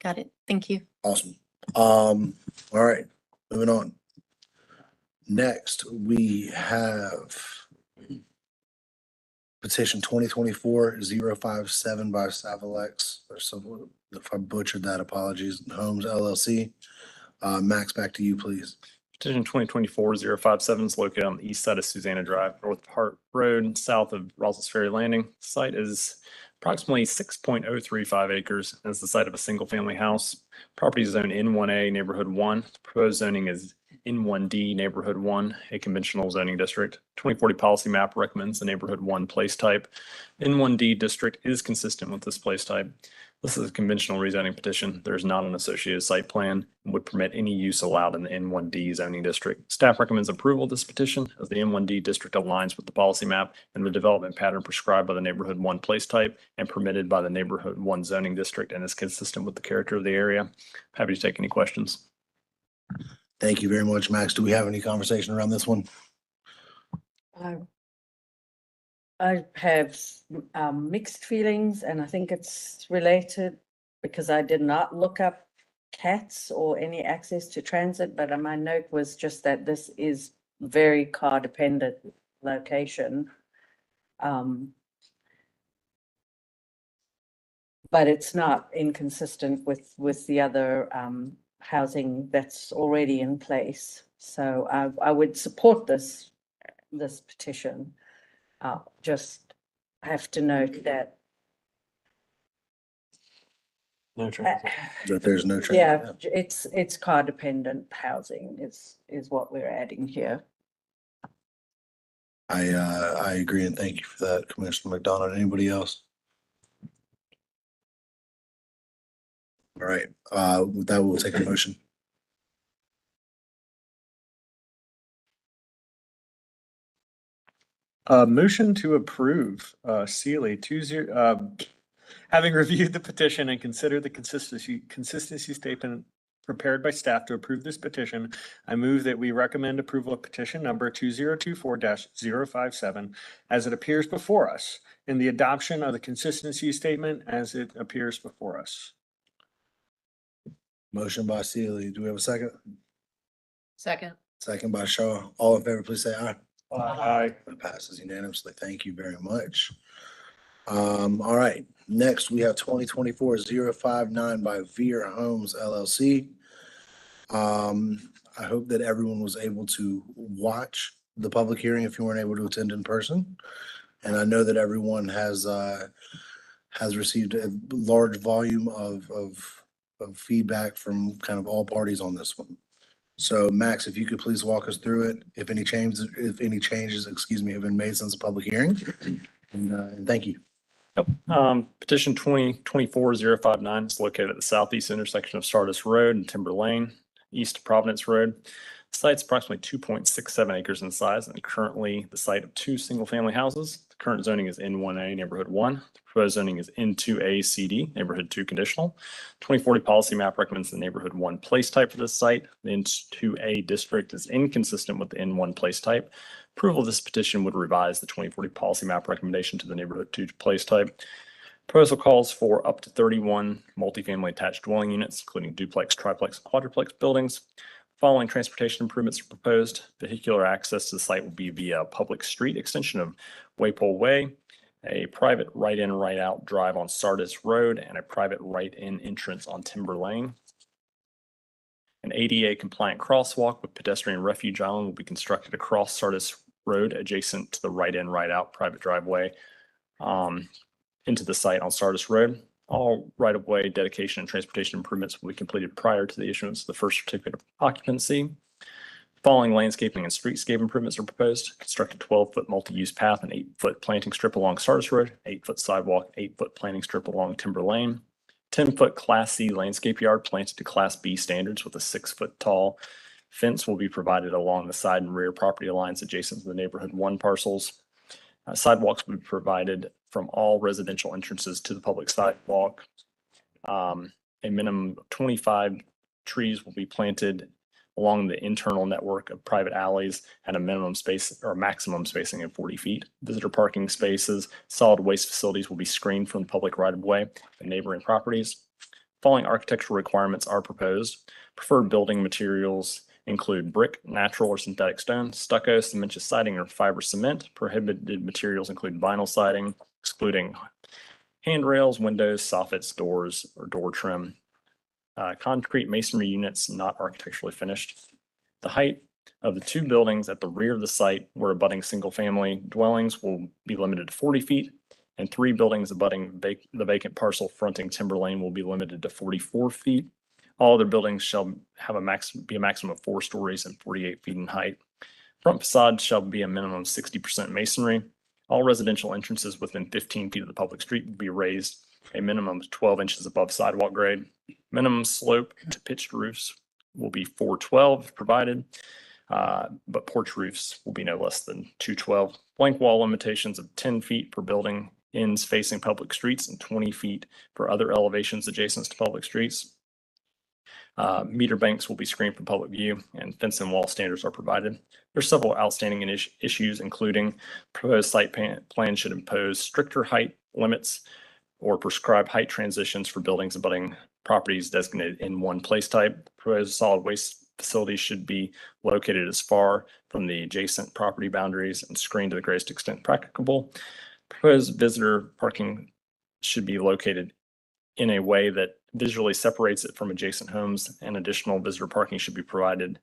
Got it. Thank you. Awesome. All right, moving on. Next, we have petition 2024-057 by Savalex, or some, if I butchered that, apologies, Homes LLC. Max, back to you, please. Petition 2024-057 is located on the east side of Susanna Drive, North Park Road, south of Rouse's Ferry Landing. Site is approximately 6.035 acres and is the site of a single-family house. Property is zoned N1A Neighborhood 1. Proposed zoning is N1D Neighborhood 1, a conventional zoning district. 2040 policy map recommends the Neighborhood 1 place type. N1D district is consistent with this place type. This is a conventional rezoning petition. There is not an associated site plan and would permit any use allowed in the N1D zoning district. Staff recommends approval of this petition as the N1D district aligns with the policy map and the development pattern prescribed by the Neighborhood 1 place type and permitted by the Neighborhood 1 zoning district and is consistent with the character of the area. Happy to take any questions. Thank you very much, Max. Do we have any conversation around this one? I have mixed feelings, and I think it's related because I did not look up CATS or any access to transit, but my note was just that this is very car dependent location. But it's not inconsistent with the other housing that's already in place. So I would support this petition. Just have to note that. No transit. That there's no transit. Yeah, it's car dependent housing is what we're adding here. I agree and thank you for that, Commissioner McDonald. Anybody else? All right, with that, we'll take a motion. Motion to approve, Sealy, having reviewed the petition and considered the consistency statement prepared by staff to approve this petition, I move that we recommend approval of petition number 2024-057 as it appears before us, and the adoption of the consistency statement as it appears before us. Motion by Sealy. Do we have a second? Second. Second by Shaw. All in favor, please say aye. Aye. That passes unanimously. Thank you very much. All right, next we have 2024-059 by Veer Homes LLC. I hope that everyone was able to watch the public hearing if you weren't able to attend in person. And I know that everyone has received a large volume of feedback from kind of all parties on this one. So Max, if you could please walk us through it, if any changes, excuse me, have been made since the public hearing. And thank you. Yep. Petition 2024-059 is located at the southeast intersection of Stardust Road and Timber Lane, east of Providence Road. The site's approximately 2.67 acres in size and currently the site of two single-family houses. The current zoning is N1A Neighborhood 1. The proposed zoning is N2A CD Neighborhood 2 conditional. 2040 policy map recommends the Neighborhood 1 place type for this site. The N2A district is inconsistent with the N1 place type. Approval of this petition would revise the 2040 policy map recommendation to the Neighborhood 2 place type. Proposal calls for up to 31 multifamily attached dwelling units, including duplex, triplex, and quadruplex buildings. Following transportation improvements are proposed. Vehicular access to the site will be via a public street extension of Waypole Way, a private right-in, right-out drive on Sardis Road, and a private right-in entrance on Timber Lane. An ADA compliant crosswalk with pedestrian refuge island will be constructed across Sardis Road adjacent to the right-in, right-out private driveway into the site on Sardis Road. All right-of-way dedication and transportation improvements will be completed prior to the issuance of the first certificate of occupancy. Following landscaping and streetscape improvements are proposed. Construct a 12-foot multi-use path and 8-foot planting strip along Sardis Road, 8-foot sidewalk, 8-foot planting strip along Timber Lane, 10-foot Class C landscape yard planted to Class B standards with a 6-foot tall fence will be provided along the side and rear property lines adjacent to the neighborhood 1 parcels. Sidewalks will be provided from all residential entrances to the public sidewalk. A minimum of 25 trees will be planted along the internal network of private alleys at a minimum space or maximum spacing of 40 feet. Visitor parking spaces, solid waste facilities will be screened from the public right of way and neighboring properties. Following architectural requirements are proposed. Preferred building materials include brick, natural or synthetic stone, stucco, cementitious siding, or fiber cement. Prohibited materials include vinyl siding, excluding handrails, windows, soffits, doors, or door trim. Concrete masonry units not architecturally finished. The height of the 2 buildings at the rear of the site where abutting single-family dwellings will be limited to 40 feet, and 3 buildings abutting the vacant parcel fronting Timber Lane will be limited to 44 feet. All other buildings shall have a maximum of 4 stories and 48 feet in height. Front facade shall be a minimum of 60% masonry. All residential entrances within 15 feet of the public street will be raised a minimum of 12 inches above sidewalk grade. Minimum slope to pitched roofs will be 412 provided, but porch roofs will be no less than 212. Blank wall limitations of 10 feet per building ends facing public streets and 20 feet for other elevations adjacent to public streets. Meter banks will be screened from public view and fence and wall standards are provided. There's several outstanding issues, including proposed site plan should impose stricter height limits or prescribe height transitions for buildings abutting properties designated in 1 place type. Proposed solid waste facilities should be located as far from the adjacent property boundaries and screened to the greatest extent practicable. Proposed visitor parking should be located in a way that visually separates it from adjacent homes, and additional visitor parking should be provided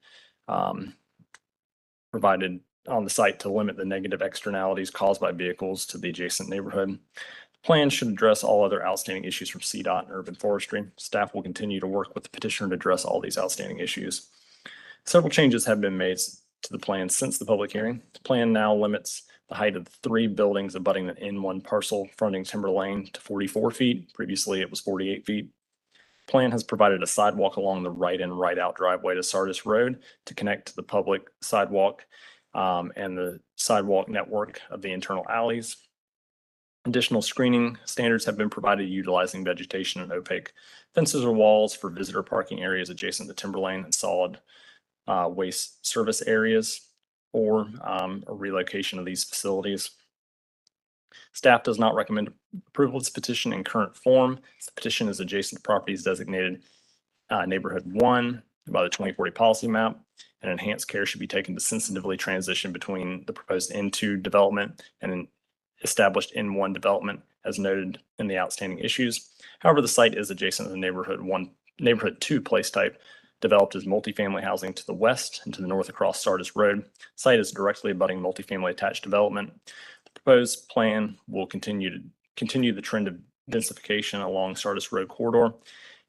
on the site to limit the negative externalities caused by vehicles to the adjacent neighborhood. Plan should address all other outstanding issues from CDOT and urban forestry. Staff will continue to work with the petitioner to address all these outstanding issues. Several changes have been made to the plan since the public hearing. The plan now limits the height of the 3 buildings abutting the N1 parcel fronting Timber Lane to 44 feet. Previously, it was 48 feet. Plan has provided a sidewalk along the right and right out driveway to Sardis Road to connect to the public sidewalk and the sidewalk network of the internal alleys. Additional screening standards have been provided utilizing vegetation and opaque fences or walls for visitor parking areas adjacent to Timber Lane and solid waste service areas or a relocation of these facilities. Staff does not recommend approval of this petition in current form. The petition is adjacent to properties designated neighborhood 1 by the 2040 policy map, and enhanced care should be taken to sensitively transition between the proposed N2 development and an established N1 development as noted in the outstanding issues. However, the site is adjacent to the neighborhood 2 place type developed as multifamily housing to the west and to the north across Sardis Road. Site is directly abutting multifamily attached development. The proposed plan will continue the trend of densification along Sardis Road corridor.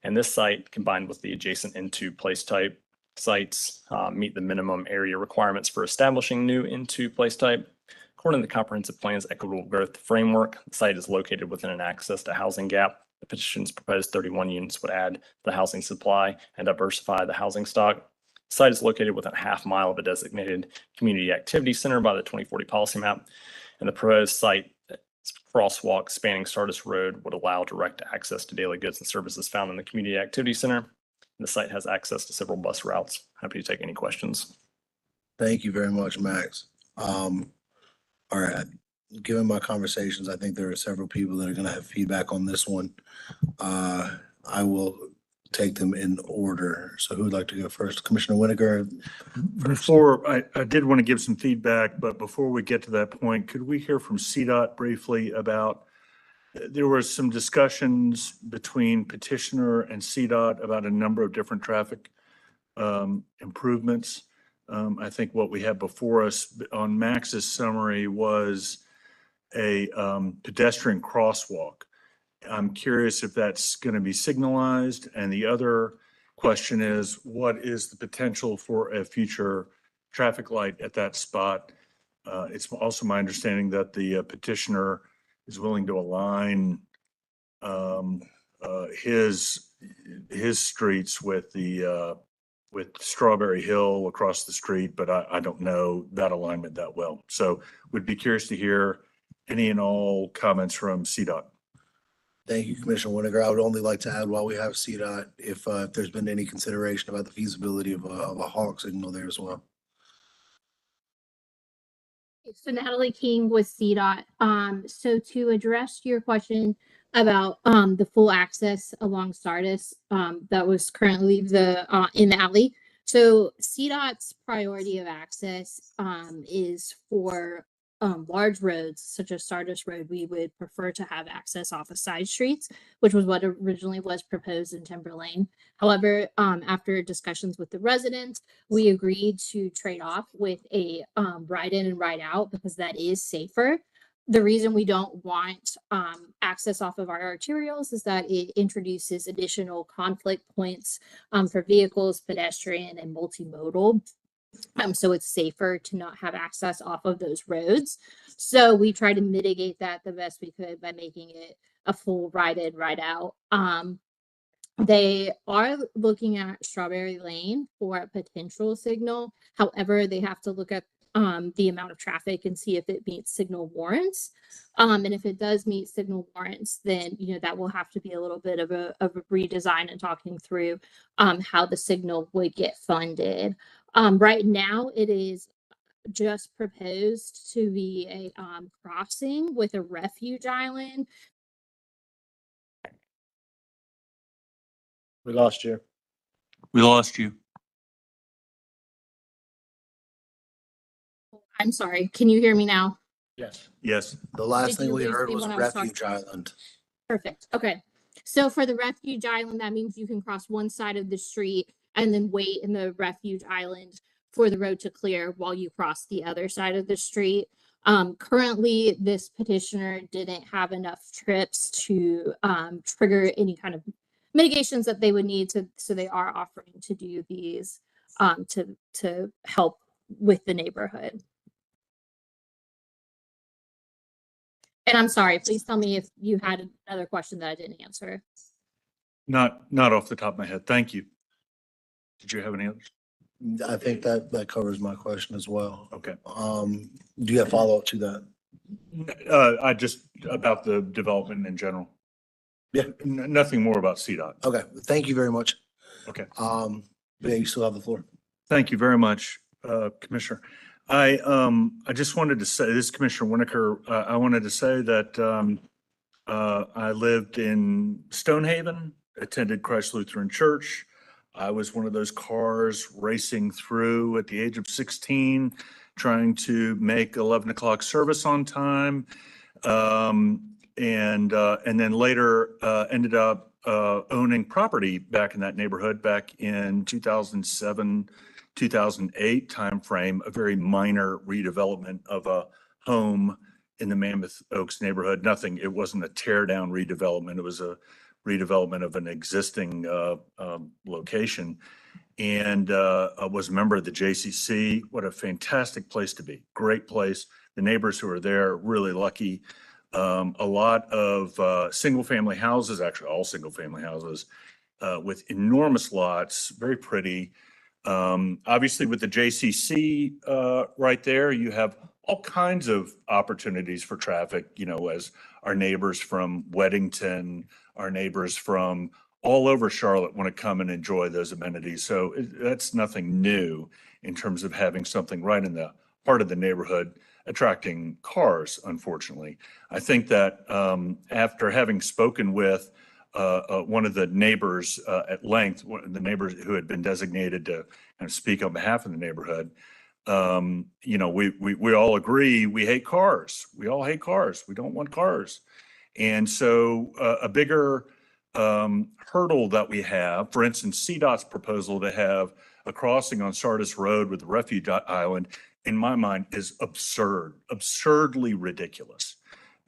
And this site, combined with the adjacent N2 place type sites, meet the minimum area requirements for establishing new N2 place type. According to the comprehensive plan's equitable growth framework, the site is located within an access to housing gap. The petition's proposed 31 units would add to the housing supply and diversify the housing stock. The site is located within a half mile of a designated community activity center by the 2040 policy map. And the proposed site crosswalk spanning Sardis Road would allow direct access to daily goods and services found in the community activity center. And the site has access to several bus routes. Happy to take any questions. Thank you very much, Max. All right, given my conversations, I think there are several people that are going to have feedback on this one. I will take them in order. So who would like to go first? Commissioner Winiger? Before, I did want to give some feedback, but before we get to that point, could we hear from CDOT briefly about, there were some discussions between petitioner and CDOT about a number of different traffic improvements. I think what we have before us on Max's summary was a pedestrian crosswalk. I'm curious if that's going to be signalized. And the other question is, what is the potential for a future traffic light at that spot. It's also my understanding that the petitioner is willing to align his streets with with Strawberry Hill across the street, but I don't know that alignment that well. So would be curious to hear any and all comments from CDOT. Thank you, Commissioner Winiger. I would only like to add, while we have CDOT, if there's been any consideration about the feasibility of a hawk signal there as well. So Natalie King with CDOT. So to address your question about the full access along Sardis that was currently in the alley. So CDOT's priority of access is for large roads such as Sardis Road. We would prefer to have access off of side streets, which was what originally was proposed in Timber Lane. However, after discussions with the residents, we agreed to trade off with a ride in and ride out because that is safer. The reason we don't want access off of our arterials is that it introduces additional conflict points for vehicles, pedestrian, and multimodal. So it's safer to not have access off of those roads. So we try to mitigate that the best we could by making it a full ride in, ride out. They are looking at Strawberry Lane for a potential signal. However, they have to look at the amount of traffic and see if it meets signal warrants. And if it does meet signal warrants, then, that will have to be a little bit of a redesign and talking through how the signal would get funded. Right now, it is just proposed to be a crossing with a refuge island. We lost you. We lost you. I'm sorry. Can you hear me now? Yes. Yes. The last Did thing you we lose heard me was when I was talking? refuge island. Perfect. Okay. So for the refuge island, that means you can cross one side of the street and then wait in the refuge island for the road to clear while you cross the other side of the street. Currently, this petitioner didn't have enough trips to trigger any kind of mitigations that they would need to, so they are offering to do these to help with the neighborhood. And I'm sorry, please tell me if you had another question that I didn't answer. Not off the top of my head. Thank you. Did you have any others? I think that covers my question as well. Okay. Do you have follow-up to that? I just about the development in general. Yeah. Nothing more about CDOT. Okay, thank you very much. Okay. Yeah, you still have the floor. Thank you very much, Commissioner. I just wanted to say, this is Commissioner Winiker, I wanted to say that I lived in Stonehaven, attended Christ Lutheran Church. I was one of those cars racing through at the age of 16, trying to make 11 o'clock service on time. And then later ended up owning property back in that neighborhood back in 2007, 2008 timeframe, a very minor redevelopment of a home in the Mammoth Oaks neighborhood. Nothing, it wasn't a tear down redevelopment. It was a redevelopment of an existing location. And I was a member of the JCC. What a fantastic place to be. Great place. The neighbors who are there, really lucky. A lot of single family houses, actually all single family houses with enormous lots, very pretty. Obviously with the JCC right there, you have all kinds of opportunities for traffic, as our neighbors from Weddington, our neighbors from all over Charlotte want to come and enjoy those amenities. So that's nothing new in terms of having something right in the heart of the neighborhood attracting cars, unfortunately. I think that after having spoken with one of the neighbors at length, the neighbors who had been designated to kind of speak on behalf of the neighborhood, we all agree we hate cars. We all hate cars. We don't want cars. And so a bigger hurdle that we have, for instance, CDOT's proposal to have a crossing on Sardis Road with the refuge island, in my mind, is absurdly ridiculous.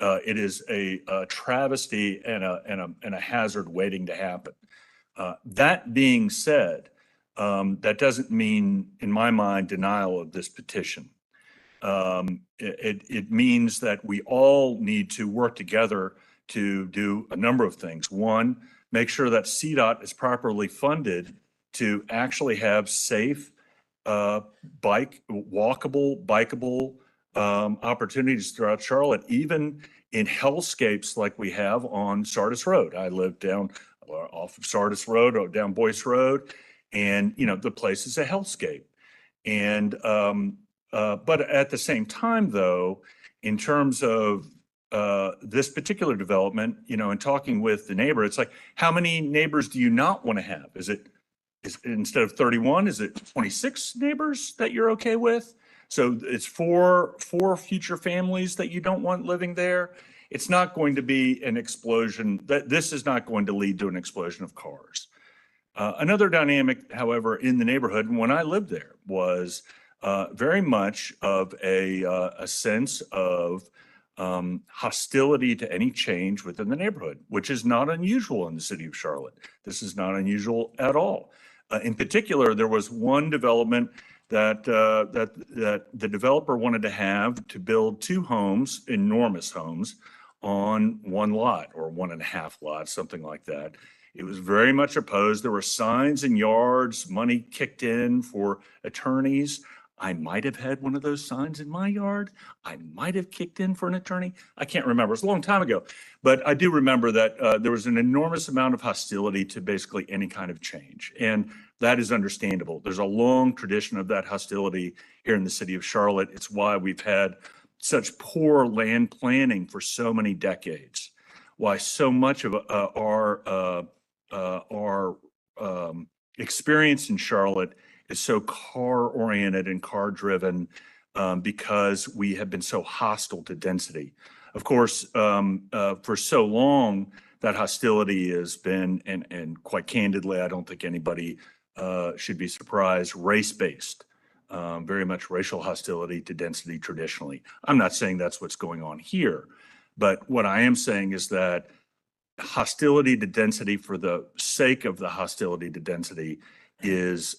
It is a travesty and a hazard waiting to happen. That being said, that doesn't mean, in my mind, denial of this petition. It means that we all need to work together to do a number of things. One, make sure that CDOT is properly funded to actually have safe, walkable, bikeable opportunities throughout Charlotte, even in hellscapes like we have on Sardis Road. I live down off of Sardis Road or down Boyce Road, and the place is a hellscape. And but at the same time, though, in terms of this particular development, in talking with the neighbor, it's like, how many neighbors do you not want to have? Is instead of 31, is it 26 neighbors that you're okay with? So it's four future families that you don't want living there. It's not going to be an explosion. This is not going to lead to an explosion of cars. Another dynamic, however, in the neighborhood, and when I lived there, was very much of a sense of hostility to any change within the neighborhood, which is not unusual in the city of Charlotte. This is not unusual at all. In particular, there was one development that the developer wanted to have to build 2 homes, enormous homes, on 1 lot or 1.5 lots, something like that. It was very much opposed. There were signs in yards, money kicked in for attorneys. I might have had one of those signs in my yard. I might have kicked in for an attorney. I can't remember. It's a long time ago. But I do remember that there was an enormous amount of hostility to basically any kind of change. And that is understandable. There's a long tradition of that hostility here in the city of Charlotte. It's why we've had such poor land planning for so many decades. Why so much of our experience in Charlotte is so car-oriented and car-driven because we have been so hostile to density. Of course, for so long, that hostility has been, and quite candidly, I don't think anybody should be surprised, race-based, very much racial hostility to density traditionally. I'm not saying that's what's going on here, but what I am saying is that hostility to density for the sake of the hostility to density is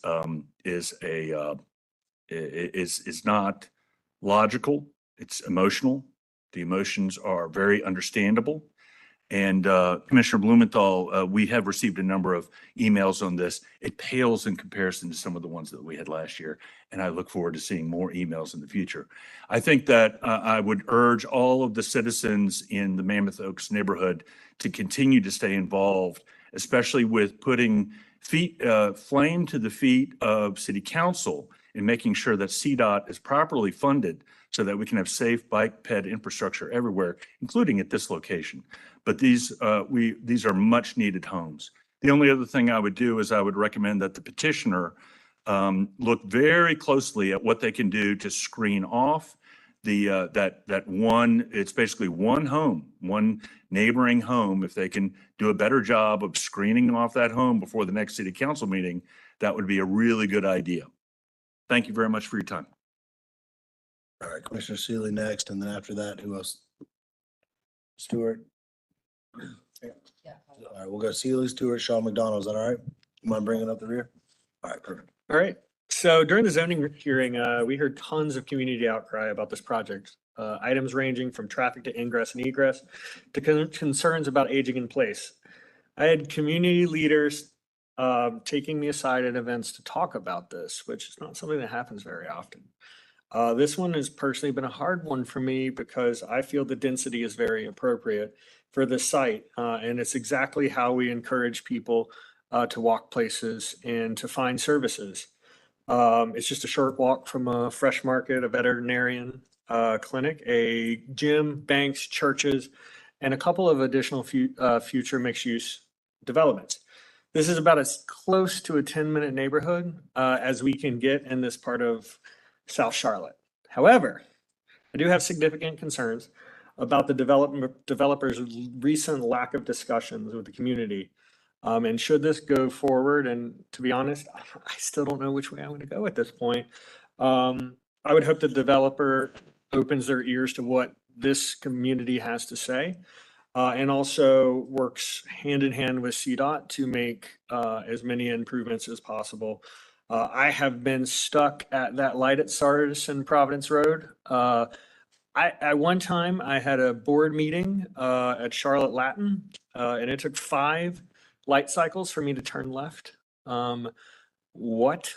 not logical. It's emotional. The emotions are very understandable. And Commissioner Blumenthal, we have received a number of emails on this. It pales in comparison to some of the ones that we had last year, and I look forward to seeing more emails in the future. I think that I would urge all of the citizens in the Mammoth Oaks neighborhood to continue to stay involved, especially with putting flame to the feet of City Council in making sure that CDOT is properly funded so that we can have safe bike ped infrastructure everywhere, including at this location. But these are much needed homes. The only other thing I would do is I would recommend that the petitioner look very closely at what they can do to screen off that one. It's basically one home, one neighboring home. If they can do a better job of screening off that home before the next City Council meeting, that would be a really good idea. Thank you very much for your time. All right, Commissioner Seeley next, and then after that, who else? Stewart? Yeah. All right, we'll go Seeley, Stewart, Shaw, McDonald. Is that all right? You mind bringing up the rear? All right, perfect. All right. So during the zoning hearing, we heard tons of community outcry about this project. Items ranging from traffic to ingress and egress to concerns about aging in place. I had community leaders taking me aside at events to talk about this, which is not something that happens very often. This one has personally been a hard one for me because I feel the density is very appropriate for the site. And it's exactly how we encourage people to walk places and to find services. It's just a short walk from a fresh market, a veterinarian clinic, a gym, banks, churches, and a couple of additional future mixed-use developments. This is about as close to a 10-minute neighborhood as we can get in this part of South Charlotte. However, I do have significant concerns about the developer's recent lack of discussions with the community. And should this go forward, and to be honest, I still don't know which way I'm going to go at this point. I would hope the developer opens their ears to what this community has to say, and also works hand in hand with CDOT to make as many improvements as possible I have been stuck at that light at Sardis and Providence Road. At one time, I had a board meeting at Charlotte Latin, and it took 5 light cycles for me to turn left. What?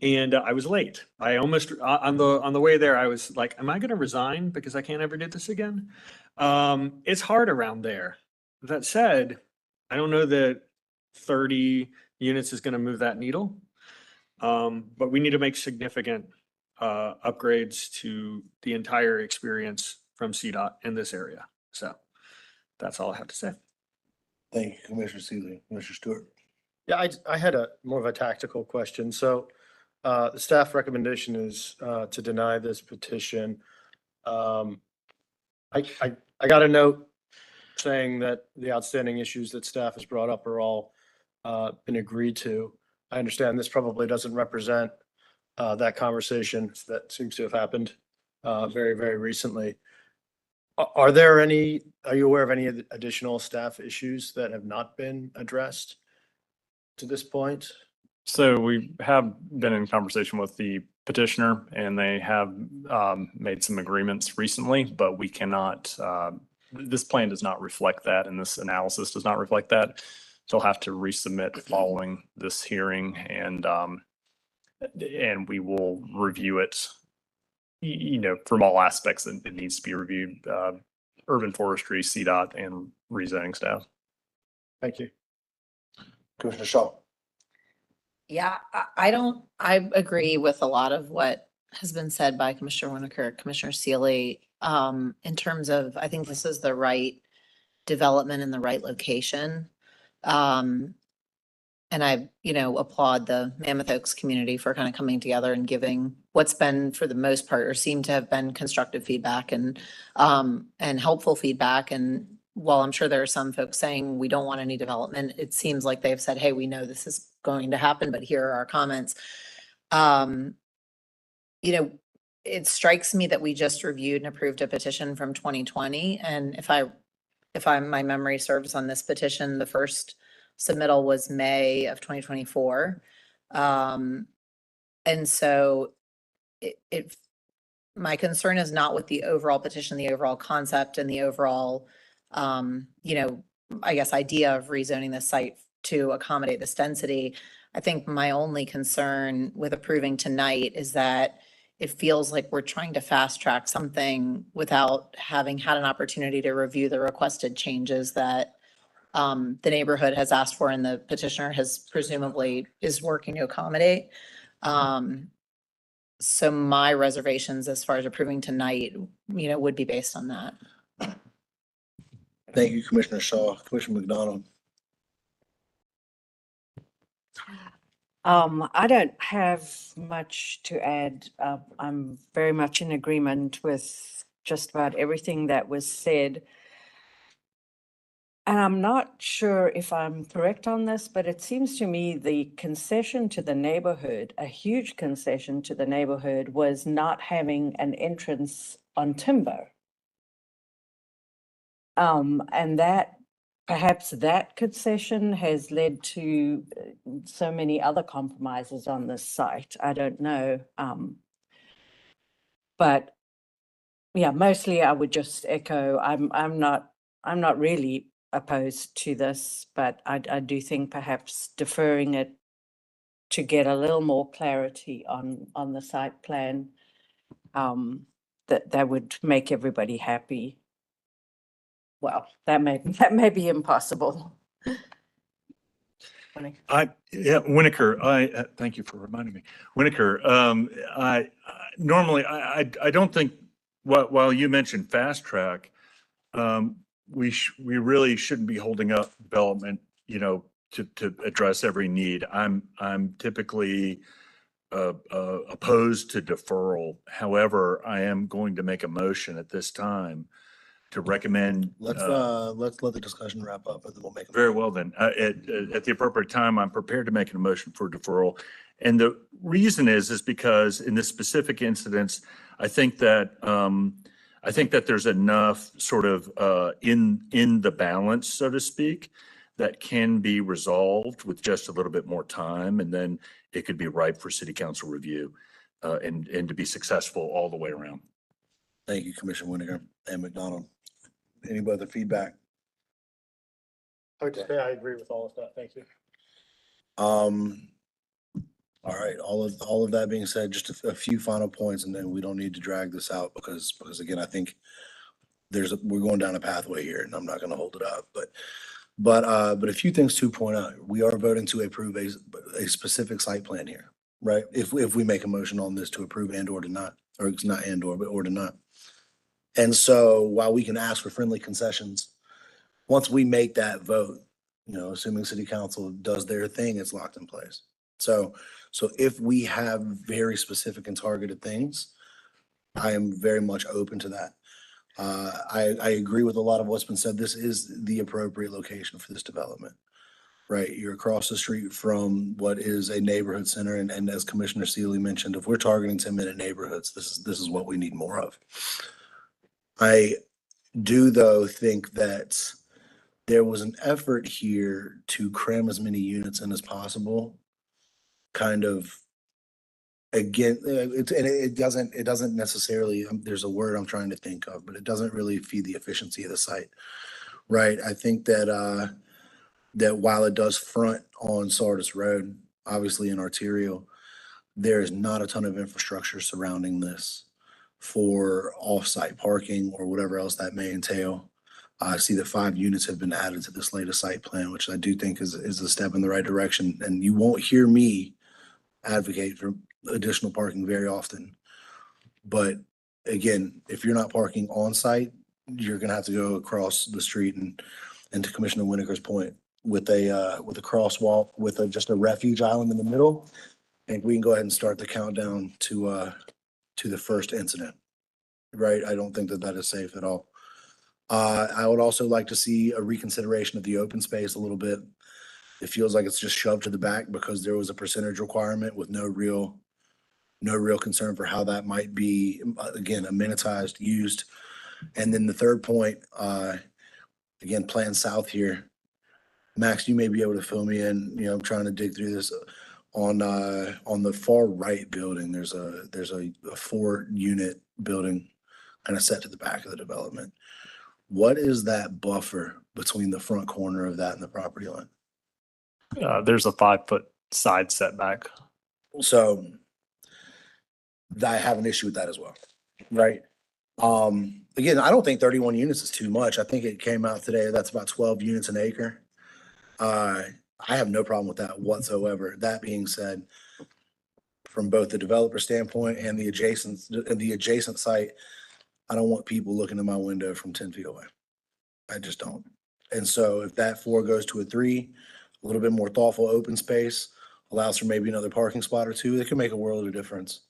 And I was late. I almost on the way there, I was like, "Am I going to resign because I can't ever do this again?" It's hard around there. That said, I don't know that 30 units is going to move that needle. But we need to make significant upgrades to the entire experience from CDOT in this area. So that's all I have to say. Thank you, Commissioner Seeley. Commissioner Stewart. Yeah, I had a more of a tactical question. So the staff recommendation is to deny this petition. I got a note saying that the outstanding issues that staff has brought up are all been agreed to. I understand this probably doesn't represent that conversation that seems to have happened very, very recently. Are you aware of any additional staff issues that have not been addressed to this point? So we have been in conversation with the petitioner and they have made some agreements recently, but we cannot, this plan does not reflect that and this analysis does not reflect that. They'll have to resubmit following this hearing and we will review it, from all aspects that it needs to be reviewed, urban forestry, CDOT and rezoning staff. Thank you. Commissioner Shaw. Yeah, I agree with a lot of what has been said by Commissioner Winokur, Commissioner Seeley, in terms of, I think this is the right development in the right location. And I, applaud the Mammoth Oaks community for kind of coming together and giving what's been, for the most part, or seemed to have been constructive feedback and helpful feedback. And while I'm sure there are some folks saying we don't want any development, it seems like they've said, hey, we know this is going to happen, but here are our comments. It strikes me that we just reviewed and approved a petition from 2020. And if my memory serves on this petition, the first submittal was May of 2024. And so my concern is not with the overall petition, the overall concept and the overall, I guess, idea of rezoning the site to accommodate this density. I think my only concern with approving tonight is that it feels like we're trying to fast track something without having had an opportunity to review the requested changes that the neighborhood has asked for and the petitioner has presumably is working to accommodate. So my reservations as far as approving tonight, would be based on that. Thank you, Commissioner Shaw. Commissioner McDonald. I don't have much to add. I'm very much in agreement with just about everything that was said. And I'm not sure if I'm correct on this, but it seems to me the concession to the neighborhood, a huge concession to the neighborhood, was not having an entrance on timber. And that perhaps that concession has led to so many other compromises on this site. I don't know. But yeah, mostly I would just echo, I'm not really opposed to this, but I do think perhaps deferring it to get a little more clarity on the site plan, that would make everybody happy. Well, that may be impossible. Winokur, thank you for reminding me. Winokur, I normally don't think, while you mentioned fast track, we really shouldn't be holding up development, to address every need. I'm typically opposed to deferral. However, I am going to make a motion at this time to recommend. Let's let the discussion wrap up and then we'll make. Very well then. At the appropriate time, I'm prepared to make a motion for deferral. And the reason is because in this specific incident, I think that there's enough sort of in the balance, so to speak, that can be resolved with just a little bit more time. And then it could be ripe for city council review and to be successful all the way around. Thank you, Commissioner Winiger and McDonald. Any other feedback? I would say I agree with all of that. Thank you. All right, all of that being said, just a few final points, and then we don't need to drag this out because again, I think we're going down a pathway here, and I'm not gonna hold it up, but a few things to point out. We are voting to approve a specific site plan here, right? If we make a motion on this to approve and or to not, or it's not and or, but or to not. And so while we can ask for friendly concessions, once we make that vote, assuming city council does their thing, it's locked in place. So if we have very specific and targeted things, I am very much open to that. I agree with a lot of what's been said. This is the appropriate location for this development, right? You're across the street from what is a neighborhood center. And as Commissioner Seeley mentioned, if we're targeting 10-minute neighborhoods, this is what we need more of. I do, though, think that there was an effort here to cram as many units in as possible. Kind of, again, it doesn't necessarily, there's a word I'm trying to think of, but it doesn't really feed the efficiency of the site, right? I think that that while it does front on Sardis Road, obviously an arterial, there is not a ton of infrastructure surrounding this for off-site parking or whatever else that may entail. I see that 5 units have been added to this latest site plan, which I do think is a step in the right direction. And you won't hear me advocate for additional parking very often. But again, if you're not parking on site, you're gonna have to go across the street and to Commissioner Winiger's point with a crosswalk with just a refuge island in the middle. And we can go ahead and start the countdown to the first incident, right? I don't think that is safe at all. I would also like to see a reconsideration of the open space a little bit. It feels like it's just shoved to the back because there was a percentage requirement with no real concern for how that might be, again, amenitized, used. And then the third point, again, plan south here. Max, you may be able to fill me in. I'm trying to dig through this. On the far right building, there's a 4-unit building kind of set to the back of the development. What is that buffer between the front corner of that and the property line? There's a 5-foot side setback. So I have an issue with that as well, right? Again, I don't think 31 units is too much. I think it came out today, that's about 12 units an acre. I have no problem with that whatsoever. That being said, from both the developer standpoint and the adjacent site, I don't want people looking in my window from 10 feet away. I just don't. And so if that 4 goes to a 3, a little bit more thoughtful open space, allows for maybe another parking spot or 2, it can make a world of difference.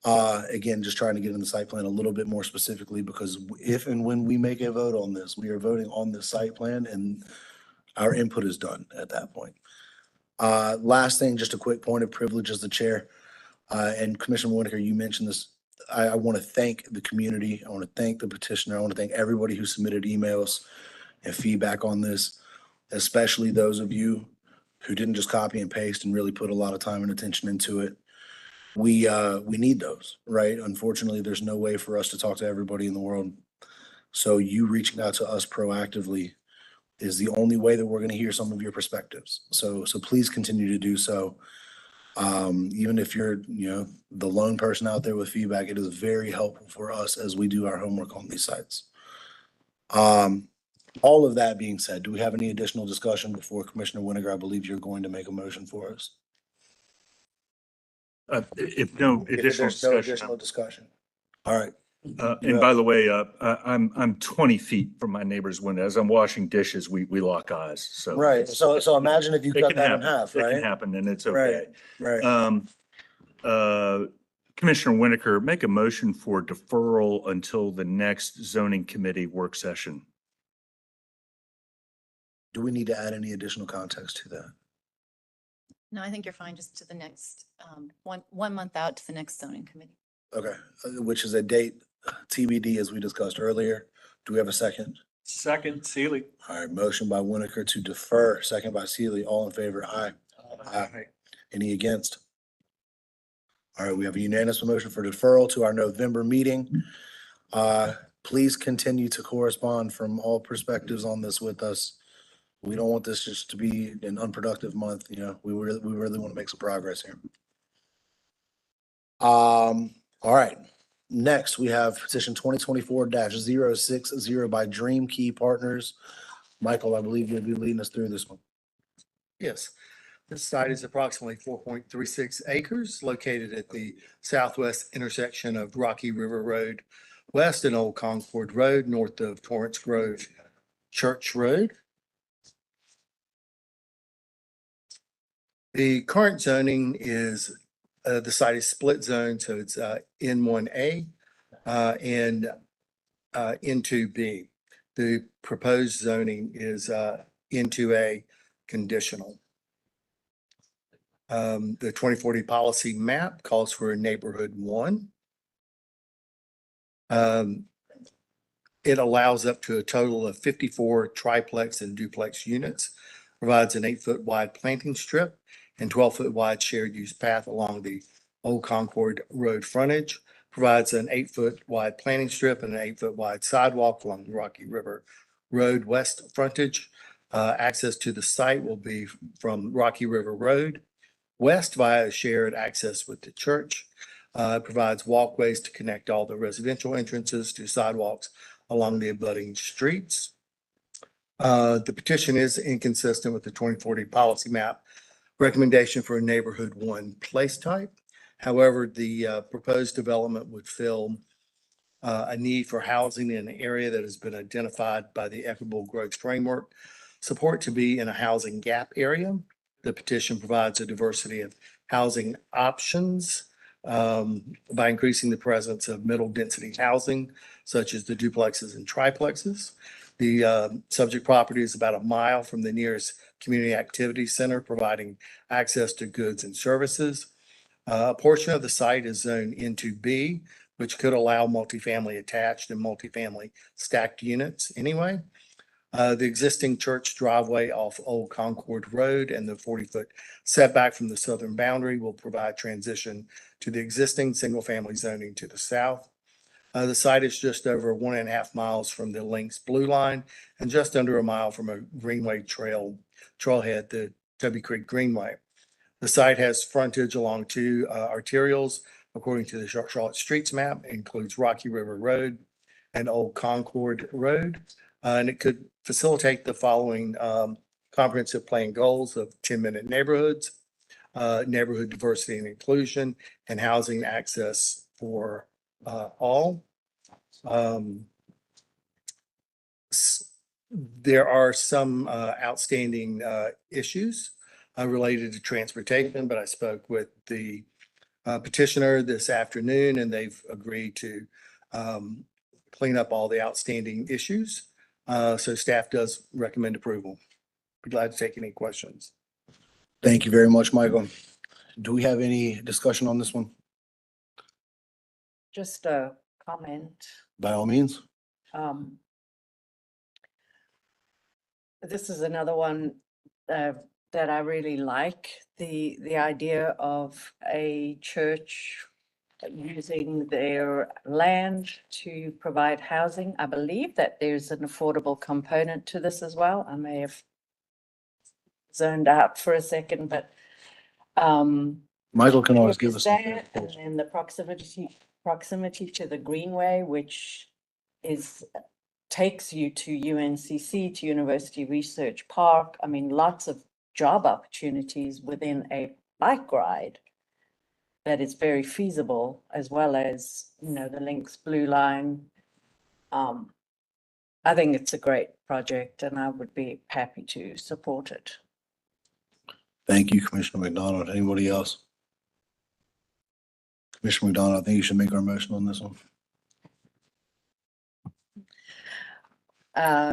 Again, just trying to get in the site plan a little bit more specifically, because if and when we make a vote on this, we are voting on the site plan and our input is done at that point. Last thing, just a quick point of privilege as the chair. And Commissioner Winiger, you mentioned this. I want to thank the community. I want to thank the petitioner. I want to thank everybody who submitted emails and feedback on this, especially those of you who didn't just copy and paste and really put a lot of time and attention into it. We need those, right? Unfortunately, there's no way for us to talk to everybody in the world. So you reaching out to us proactively is the only way that we're going to hear some of your perspectives. So please continue to do so. Even if you're, the lone person out there with feedback, it is very helpful for us as we do our homework on these sites. All of that being said, do we have any additional discussion before Commissioner Winiger? I believe you're going to make a motion for us. If no additional If there's no discussion. additional discussion. All right. And by the way, I'm 20 feet from my neighbor's window. As I'm washing dishes, we lock eyes, so. Right. So imagine if you It cut can that in happen. half, It can right? happen and it's okay. Right. Commissioner Winiker, make a motion for deferral until the next zoning committee work session. Do we need to add any additional context to that? No, I think you're fine just to the next, one month out to the next zoning committee. Okay, which is a date TBD as we discussed earlier. Do we have a second? Second, Seeley. All right, motion by Winiker to defer, second by Seeley. All in favor? Aye. Aye. Any against? All right, we have a unanimous motion for deferral to our November meeting. Please continue to correspond from all perspectives on this with us. We don't want this just to be an unproductive month, you know, we really want to make some progress here. All right, next we have petition 2024-060 by Dream Key Partners. Michael, I believe you'll be leading us through this one. Yes. This site is approximately 4.36 acres located at the southwest intersection of Rocky River Road West and Old Concord Road, north of Torrance Grove Church Road. The current zoning is, the site is split zone, so it's N1A and N2B. The proposed zoning is N2A conditional. The 2040 policy map calls for a neighborhood 1. It allows up to a total of 54 triplex and duplex units, provides an 8-foot wide planting strip and 12-foot wide shared use path along the Old Concord Road frontage, provides an 8-foot wide planting strip and an 8-foot wide sidewalk along the Rocky River Road west frontage. Access to the site will be from Rocky River Road west via shared access with the church. Provides walkways to connect all the residential entrances to sidewalks along the abutting streets. The petition is inconsistent with the 2040 policy map recommendation for a neighborhood 1 place type. However, the proposed development would fill a need for housing in an area that has been identified by the Equitable Growth Framework support to be in a housing gap area. The petition provides a diversity of housing options by increasing the presence of middle density housing, such as the duplexes and triplexes. The subject property is about a mile from the nearest community activity center, providing access to goods and services. A portion of the site is zoned N2B, which could allow multifamily attached and multifamily stacked units anyway. The existing church driveway off Old Concord Road and the 40-foot setback from the southern boundary will provide transition to the existing single-family zoning to the south. The site is just over 1.5 miles from the Lynx Blue Line and just under a mile from a Greenway trailhead, the Toby Creek Greenway. The site has frontage along 2 arterials, according to the Charlotte Streets map, includes Rocky River Road and Old Concord Road. And it could facilitate the following comprehensive plan goals of 10-minute neighborhoods, neighborhood diversity and inclusion, and housing access for all. There are some outstanding issues related to transportation, but I spoke with the petitioner this afternoon and they've agreed to clean up all the outstanding issues. So staff does recommend approval. Be glad to take any questions. Thank you very much, Michael. Do we have any discussion on this one? Just a comment. By all means. This is another one that I really like, the idea of a church using their land to provide housing. I believe that there's an affordable component to this as well. I may have zoned out for a second, but Michael can always give is us. that, and then the proximity to the Greenway, which takes you to UNCC, to University Research Park. I mean, lots of job opportunities within a bike ride that is very feasible, as well as, you know, the Lynx Blue Line. I think it's a great project and I would be happy to support it. Thank you, Commissioner McDonald. Anybody else? Commissioner McDonald, I think you should make our motion on this one.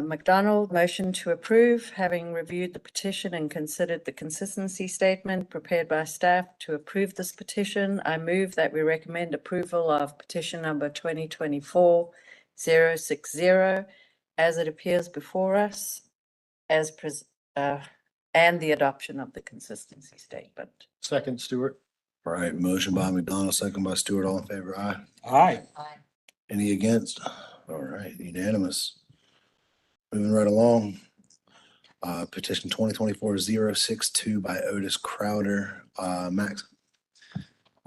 McDonald, motion to approve, having reviewed the petition and considered the consistency statement prepared by staff to approve this petition. I move that we recommend approval of petition number 2024-060 as it appears before us, as and the adoption of the consistency statement. Second, Stewart. All right, motion by McDonald, second by Stewart. All in favor? Aye. Aye. Any against? All right, unanimous. Moving right along. Petition 2024-062 by Otis Crowder. Max.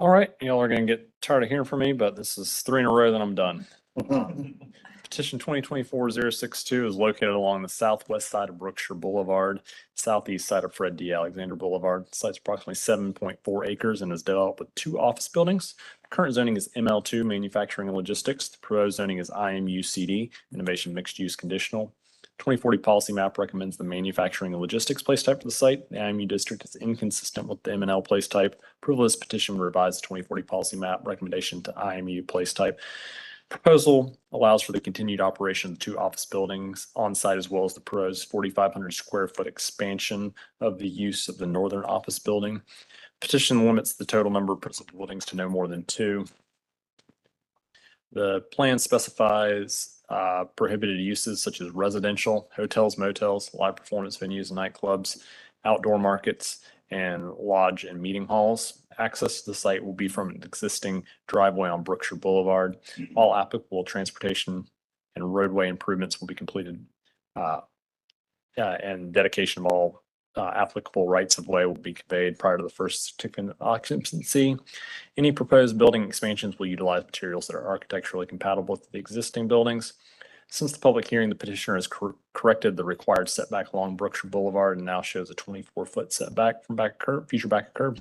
All right, y'all are gonna get tired of hearing from me, but this is 3 in a row, then I'm done. Petition 2024-062 is located along the southwest side of Brookshire Boulevard, southeast side of Fred D. Alexander Boulevard. The site's approximately 7.4 acres and is developed with 2 office buildings. The current zoning is ML2, Manufacturing and Logistics. The proposed zoning is IMU CD, Innovation Mixed Use Conditional. 2040 policy map recommends the manufacturing and logistics place type for the site. The IMU district is inconsistent with the M&L place type. Approval of this petition would revise the 2040 policy map recommendation to IMU place type. Proposal allows for the continued operation of 2 office buildings on site, as well as the proposed 4,500 square foot expansion of the use of the northern office building. Petition limits the total number of principal buildings to no more than 2. The plan specifies prohibited uses such as residential, hotels, motels, live performance venues, nightclubs, outdoor markets, and lodge and meeting halls. Access to the site will be from an existing driveway on Brookshire Boulevard. All applicable transportation and roadway improvements will be completed, and dedication of all applicable rights of way will be conveyed prior to the first certificate of occupancy. Any proposed building expansions will utilize materials that are architecturally compatible with the existing buildings. Since the public hearing, the petitioner has corrected the required setback along Brookshire Boulevard and now shows a 24-foot setback from future back curb.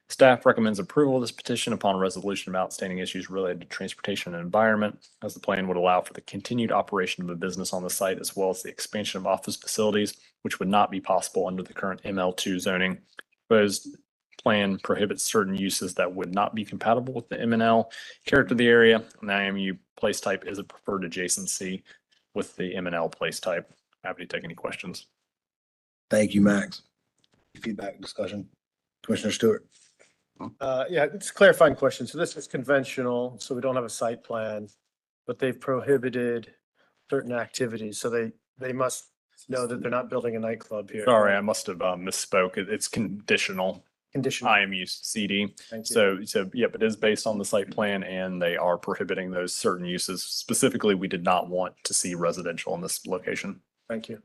Staff recommends approval of this petition upon resolution of outstanding issues related to transportation and environment, as the plan would allow for the continued operation of a business on the site, as well as the expansion of office facilities, which would not be possible under the current ML2 zoning. Proposed plan prohibits certain uses that would not be compatible with the MNL character of the area, and the IMU place type is a preferred adjacency with the MNL place type. Happy to take any questions. Thank you, Max. Feedback, discussion. Commissioner Stewart. Yeah, it's a clarifying question. So this is conventional, so we don't have a site plan, but they've prohibited certain activities. So they must know that they're not building a nightclub here. Sorry, I must have misspoke. It's conditional. Conditional. IMU CD. Thank you. So, yep, it is based on the site plan and they are prohibiting those certain uses. Specifically, we did not want to see residential in this location. Thank you.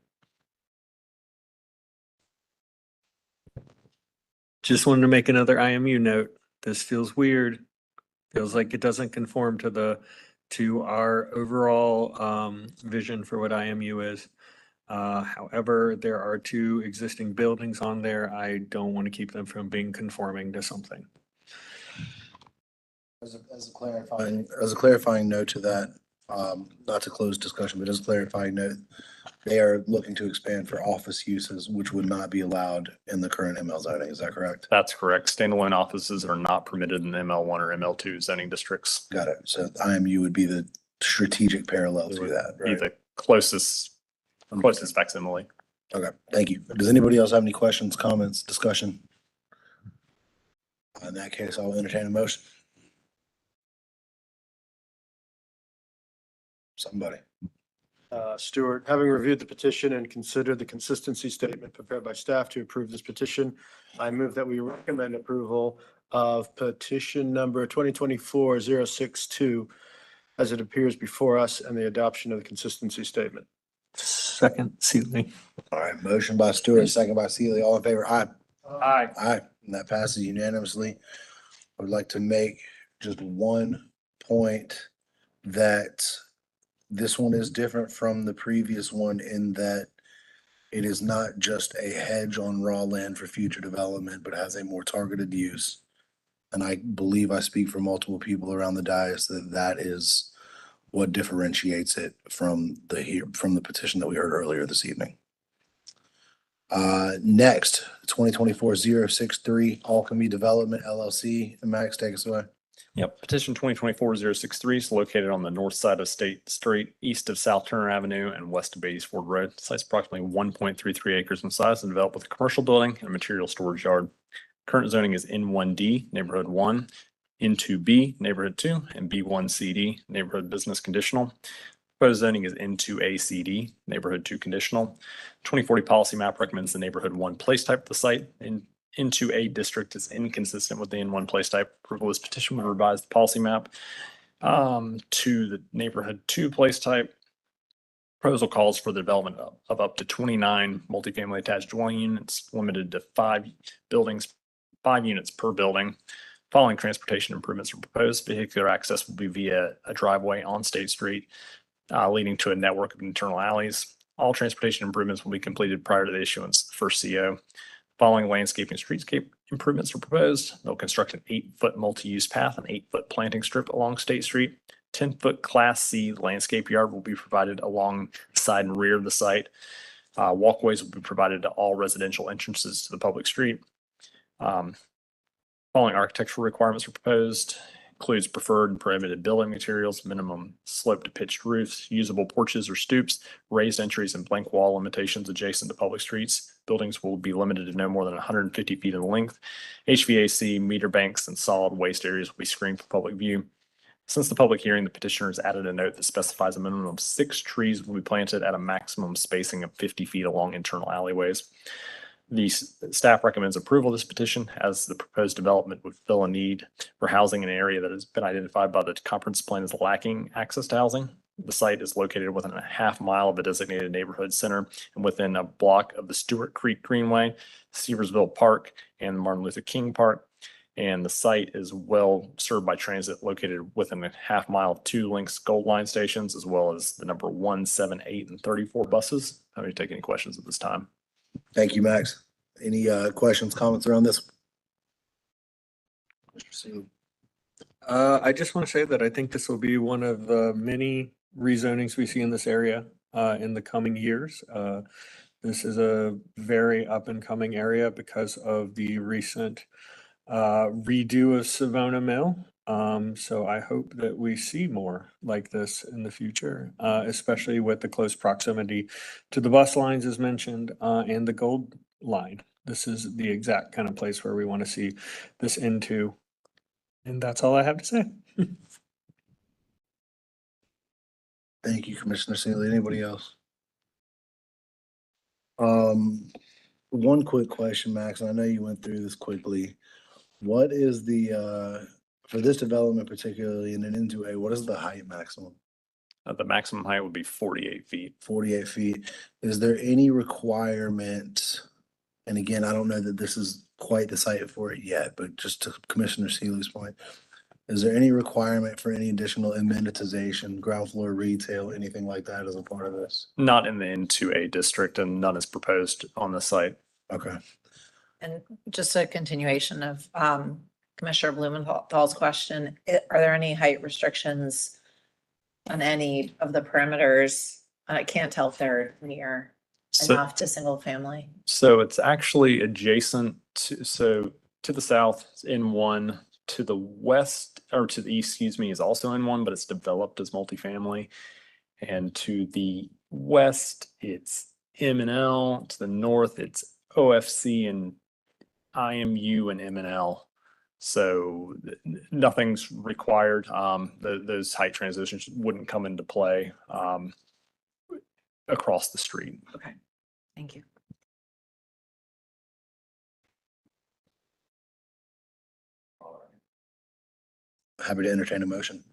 Just wanted to make another IMU note. This feels weird. Feels like it doesn't conform to our overall vision for what IMU is. However, there are 2 existing buildings on there. I don't want to keep them from being conforming to something. As a clarifying note to that, not to close discussion, but as a clarifying note, they are looking to expand for office uses, which would not be allowed in the current ML zoning. Is that correct? That's correct. Standalone offices are not permitted in ML1 or ML2 zoning districts. Got it. So IMU would be the strategic parallel to that, Be right? the closest facsimile. Okay, thank you. Does anybody else have any questions, comments, discussion? In that case, I'll entertain a motion. Somebody. Stewart, having reviewed the petition and considered the consistency statement prepared by staff to approve this petition, I move that we recommend approval of petition number 2024-062 as it appears before us and the adoption of the consistency statement. Second, Seeley. All right, motion by Stewart, second by Seeley. All in favor? Aye. Aye. Aye, and that passes unanimously. I would like to make just one point that this one is different from the previous one in that it is not just a hedge on raw land for future development, but has a more targeted use. And I believe I speak for multiple people around the dais that that is what differentiates it from the petition that we heard earlier this evening. Next, 2024-063 Alchemy Development LLC. And Max, take us away. Yep, petition 2024-063 is located on the north side of State Street, east of South Turner Avenue and west of Beatties Ford Road. The site's approximately 1.33 acres in size and developed with a commercial building and a material storage yard. Current zoning is N1D, Neighborhood 1, N2B, Neighborhood 2, and B1CD, Neighborhood Business Conditional. Proposed zoning is into ACD, neighborhood 2 conditional. 2040 policy map recommends the neighborhood 1 place type of the site, and into A district is inconsistent with the N1 place type. Approval of this petition would revise the policy map to the neighborhood 2 place type. Proposal calls for the development of up to 29 multifamily attached dwelling units, limited to 5 units per building. Following transportation improvements are proposed. Vehicular access will be via a driveway on State Street, leading to a network of internal alleys. All transportation improvements will be completed prior to the issuance of the first CO. Following landscaping and streetscape improvements are proposed. They'll construct an 8-foot multi-use path, an 8-foot planting strip along State Street. 10-foot Class C landscape yard will be provided along the side and rear of the site. Walkways will be provided to all residential entrances to the public street. Following architectural requirements are proposed. Includes preferred and prohibited building materials, minimum slope to pitched roofs, usable porches or stoops, raised entries and blank wall limitations adjacent to public streets. Buildings will be limited to no more than 150 feet in length. HVAC, meter banks, and solid waste areas will be screened for public view. Since the public hearing, the petitioner has added a note that specifies a minimum of 6 trees will be planted at a maximum spacing of 50 feet along internal alleyways. The staff recommends approval of this petition as the proposed development would fill a need for housing in an area that has been identified by the comprehensive plan as lacking access to housing. The site is located within a half mile of a designated neighborhood center and within a block of the Stewart Creek Greenway, Seversville Park, and Martin Luther King Park. And the site is well served by transit, located within a half mile of 2 Lynx Gold Line stations, as well as the number 1, 7, 8, and 34 buses. I'm going to take any questions at this time. Thank you, Max. Any questions, comments around this? Mr. Seeley? I just want to say that I think this will be one of the many rezonings we see in this area in the coming years. This is a very up and coming area because of the recent redo of Savona Mill. So I hope that we see more like this in the future, especially with the close proximity to the bus lines as mentioned and the Gold Line. This is the exact kind of place where we want to see this into. And that's all I have to say. Thank you, Commissioner Seeley. Anybody else? One quick question, Max, and I know you went through this quickly. What is the, for this development particularly in an N2A, what is the height maximum? The maximum height would be 48 feet. 48 feet. Is there any requirement, and again, I don't know that this is quite the site for it yet, but just to Commissioner Seeley's point, is there any requirement for any additional amenitization, ground floor retail, anything like that as a part of this? Not in the N2A district, and none is proposed on the site. Okay. And just a continuation of Commissioner Blumenthal's question, are there any height restrictions on any of the perimeters? I can't tell if they're near enough to single family. So it's actually adjacent to, to the south, it's N1, to the west, or to the east, excuse me, is also N1, but it's developed as multifamily. And to the west, it's M&L. To the north, it's OFC and IMU and M&L. So nothing's required. Those height transitions wouldn't come into play across the street. Okay, thank you. Happy to entertain a motion.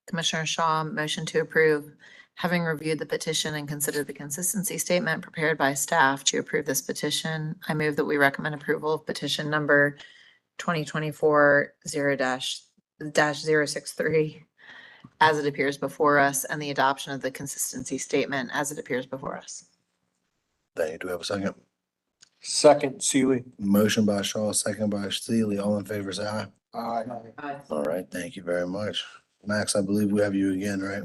Commissioner Shaw, motion to approve. Having reviewed the petition and considered the consistency statement prepared by staff to approve this petition, I move that we recommend approval of petition number 2024-0-063 as it appears before us, and the adoption of the consistency statement as it appears before us. Thank you. Do we have a second? Second, Seeley. Motion by Shaw, second by Seeley. All in favor, say aye. Aye. All right, thank you very much. Max, I believe we have you again, right?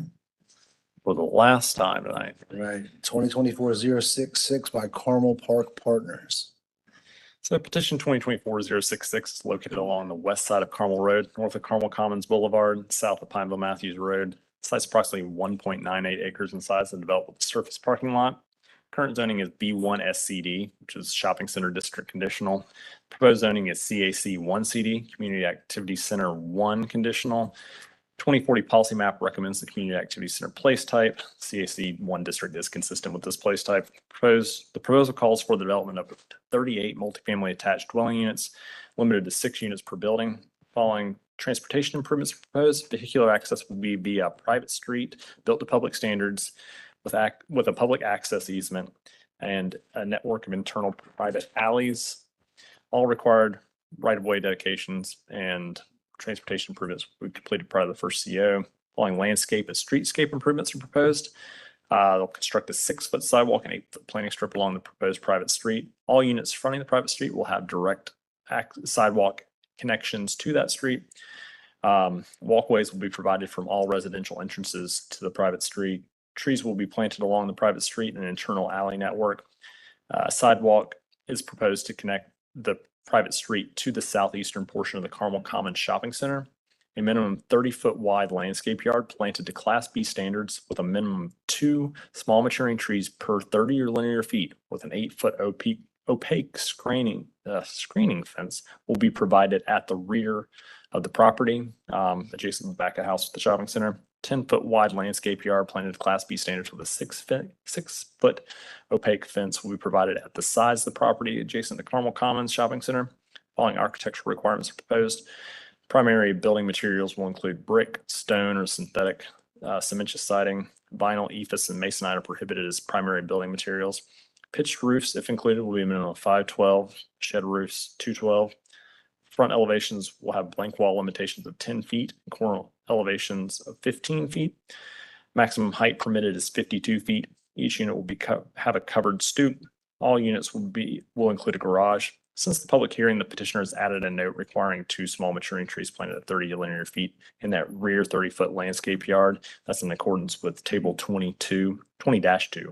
For the last time tonight. Right. 2024-066 by Carmel Park Partners. So petition 2024-066 is located along the west side of Carmel Road, north of Carmel Commons Boulevard, south of Pineville Matthews Road. The site's approximately 1.98 acres in size and developed with a surface parking lot. Current zoning is B1 SCD, which is Shopping Center District Conditional. Proposed zoning is CAC 1 CD, Community Activity Center 1 Conditional. 2040 policy map recommends the community activity center place type. CAC 1 district is consistent with this place type. The proposal calls for the development of 38 multifamily attached dwelling units, limited to 6 units per building. Following transportation improvements proposed, vehicular access will be via a private street built to public standards with a public access easement and a network of internal private alleys. All required right-of-way dedications and transportation improvements will be completed prior to the first CO. Following landscape and streetscape improvements are proposed. They'll construct a 6-foot sidewalk and 8-foot planting strip along the proposed private street. All units fronting the private street will have direct sidewalk connections to that street. Walkways will be provided from all residential entrances to the private street. Trees will be planted along the private street and an internal alley network. Sidewalk is proposed to connect the private street to the southeastern portion of the Carmel Commons Shopping Center. A minimum 30-foot wide landscape yard planted to Class B standards with a minimum of 2 small maturing trees per 30 linear feet with an 8-foot opaque screening fence will be provided at the rear of the property, adjacent to the back of the house with the shopping center. 10-foot wide landscape yard planted to Class B standards with a 6-foot opaque fence will be provided at the sides of the property adjacent to Carmel Commons Shopping Center. Following architectural requirements are proposed. Primary building materials will include brick, stone, or synthetic cementitious siding. Vinyl, ephes, and masonite are prohibited as primary building materials. Pitched roofs, if included, will be a minimum of 512. Shed roofs, 212. Front elevations will have blank wall limitations of 10 feet, and corner elevations of 15 feet. Maximum height permitted is 52 feet. Each unit will have a covered stoop. All units will include a garage. Since the public hearing, the petitioner has added a note requiring 2 small maturing trees planted at 30 linear feet in that rear 30-foot landscape yard. That's in accordance with table 20-2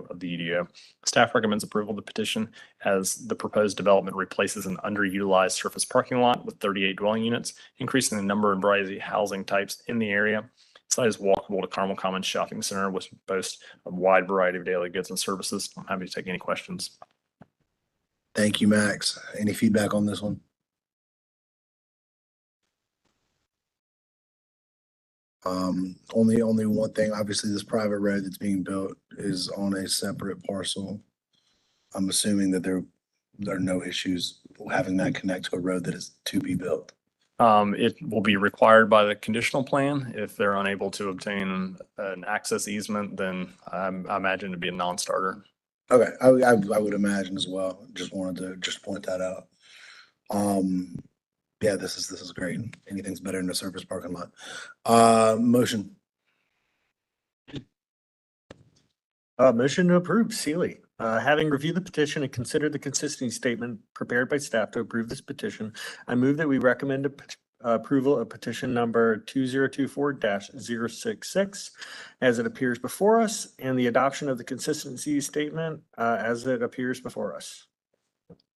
of the UDO. Staff recommends approval of the petition as the proposed development replaces an underutilized surface parking lot with 38 dwelling units, increasing the number and variety of housing types in the area. The site is walkable to Carmel Commons Shopping Center, which boasts a wide variety of daily goods and services. I'm happy to take any questions. Thank you, Max. Any feedback on this one? Only one thing, obviously this private road that's being built is on a separate parcel. I'm assuming that there are no issues having that connect to a road that is to be built. It will be required by the conditional plan. If they're unable to obtain an access easement, then I imagine it'd be a non-starter. Okay, I would imagine as well. Just wanted to just point that out. Yeah, this is great. Anything's better than a surface parking lot. Motion. Motion to approve, Sealy. Having reviewed the petition and considered the consistency statement prepared by staff to approve this petition, I move that we recommend approval of petition number 2024-066 as it appears before us and the adoption of the consistency statement as it appears before us.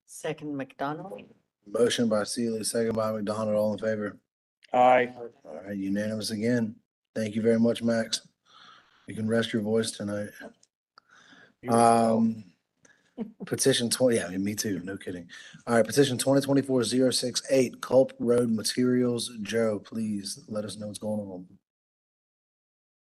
Second, McDonald. Motion by Sealy, second by McDonald. All in favor? Aye. All right, unanimous again. Thank you very much, Max. You can rest your voice tonight. Petition 20, yeah, me too, no kidding. All right, petition 2024-068, Culp Road Materials. Joe, please let us know what's going on.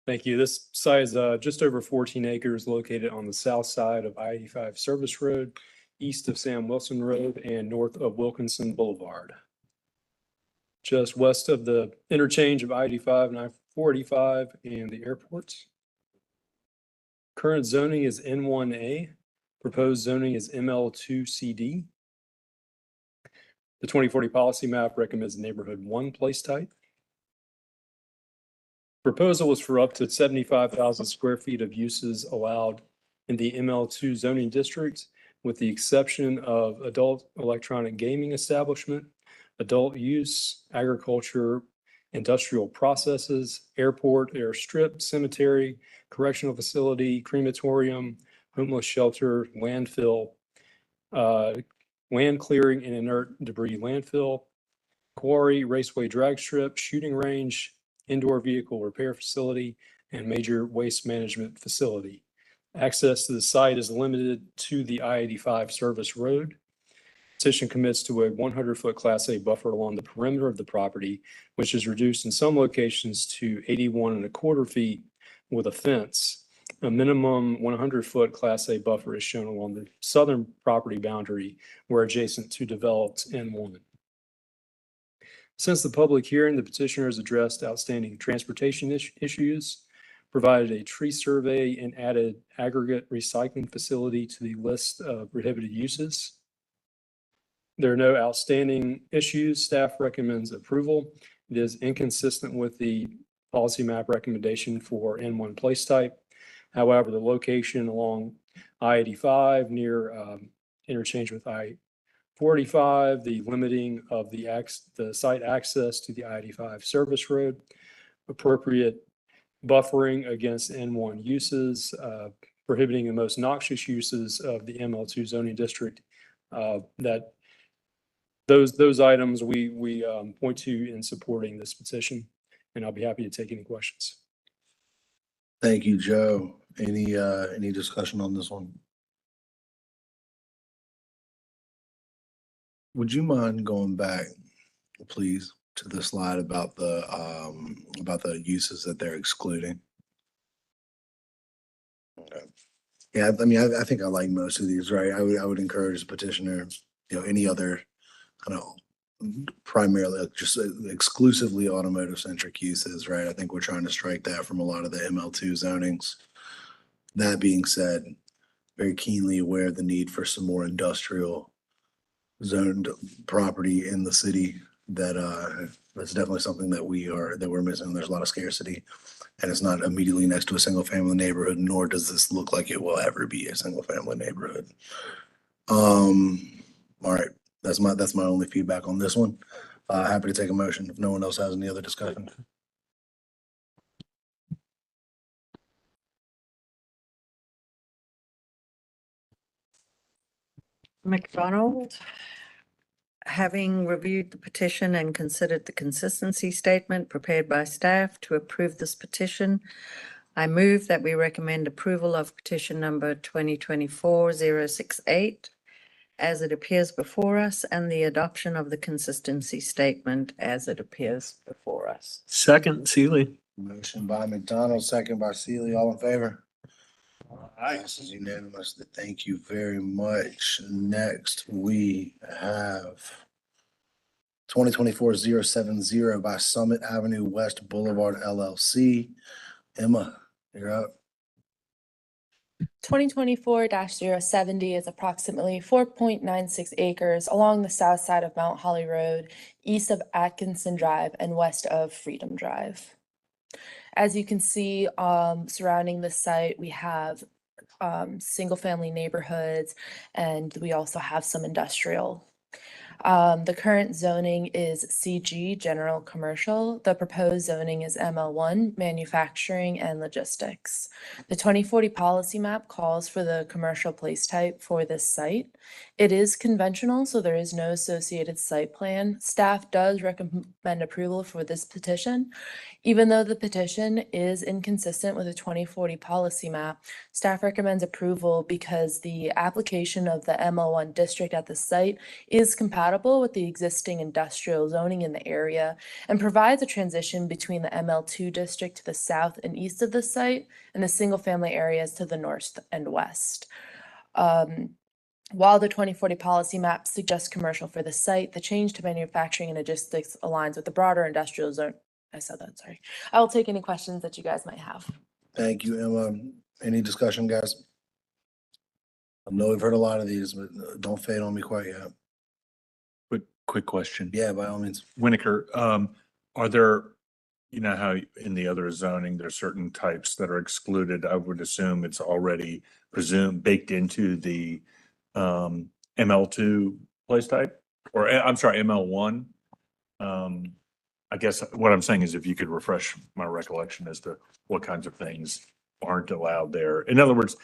Thank you. This site is just over 14 acres located on the south side of I-85 Service Road, east of Sam Wilson Road, and north of Wilkinson Boulevard. Just west of the interchange of I-85 and I-485 and the airports. Current zoning is N1A. Proposed zoning is ML2CD. The 2040 policy map recommends neighborhood 1 place type. Proposal was for up to 75,000 square feet of uses allowed in the ML2 zoning district, with the exception of adult electronic gaming establishment, adult use, agriculture, industrial processes, airport, airstrip, cemetery, correctional facility, crematorium, homeless shelter, landfill, land clearing and inert debris landfill, quarry, raceway drag strip, shooting range, indoor vehicle repair facility, and major waste management facility. Access to the site is limited to the I-85 service road. Petition commits to a 100-foot Class A buffer along the perimeter of the property, which is reduced in some locations to 81.25 feet with a fence. A minimum 100-foot Class A buffer is shown along the southern property boundary where adjacent to developed N1. Since the public hearing, the petitioner has addressed outstanding transportation issues, provided a tree survey, and added aggregate recycling facility to the list of prohibited uses. There are no outstanding issues. Staff recommends approval. It is inconsistent with the policy map recommendation for N1 place type. However, the location along I-85 near interchange with I-485, the limiting of the site access to the I-85 service road, appropriate buffering against N1 uses, prohibiting the most noxious uses of the ML2 zoning district. That those items we point to in supporting this petition, and I'll be happy to take any questions. Thank you, Joe. Any discussion on this one? Would you mind going back, please, to the slide about the uses that they're excluding? Okay. Yeah, I mean, I think I like most of these, right? I would encourage the petitioner, any other kind of primarily just exclusively automotive centric uses, right? I think we're trying to strike that from a lot of the ML2 zonings. That being said, very keenly aware of the need for some more industrial zoned property in the city. That's definitely something that we're missing. There's a lot of scarcity, and it's not immediately next to a single family neighborhood, nor does this look like it will ever be a single family neighborhood. All right, that's my only feedback on this one. Happy to take a motion if no one else has any other discussion. McDonald, having reviewed the petition and considered the consistency statement prepared by staff to approve this petition, I move that we recommend approval of petition number 2024-068 as it appears before us, and the adoption of the consistency statement as it appears before us. Second, Seeley. Motion by McDonald, second by Seeley. All in favor? Aye. This is unanimous. Thank you very much. Next, we have 2024-070 by Summit Avenue West Boulevard LLC. Emma, you're up. 2024-070 is approximately 4.96 acres along the south side of Mount Holly Road, east of Atkinson Drive and west of Freedom Drive. As you can see, surrounding the site, we have single-family neighborhoods, and we also have some industrial. The current zoning is CG, General Commercial. The proposed zoning is ML1, Manufacturing and Logistics. The 2040 policy map calls for the commercial place type for this site. It is conventional, so there is no associated site plan. Staff does recommend approval for this petition. Even though the petition is inconsistent with the 2040 policy map, staff recommends approval because the application of the ML1 district at the site is compatible with the existing industrial zoning in the area and provides a transition between the ML2 district to the south and east of the site and the single-family areas to the north and west. While the 2040 policy map suggests commercial for the site, the change to manufacturing and logistics aligns with the broader industrial zone. I said that, sorry. I will take any questions that you guys might have. Thank you, Emma. Any discussion, guys? I know we've heard a lot of these, but don't fade on me quite yet. Quick question. Yeah, by all means. Winokur, are there, how in the other zoning, there's certain types that are excluded? I would assume it's already baked into the ML2 place type, or I'm sorry, ML1. I guess what I'm saying is if you could refresh my recollection as to what kinds of things aren't allowed there. In other words,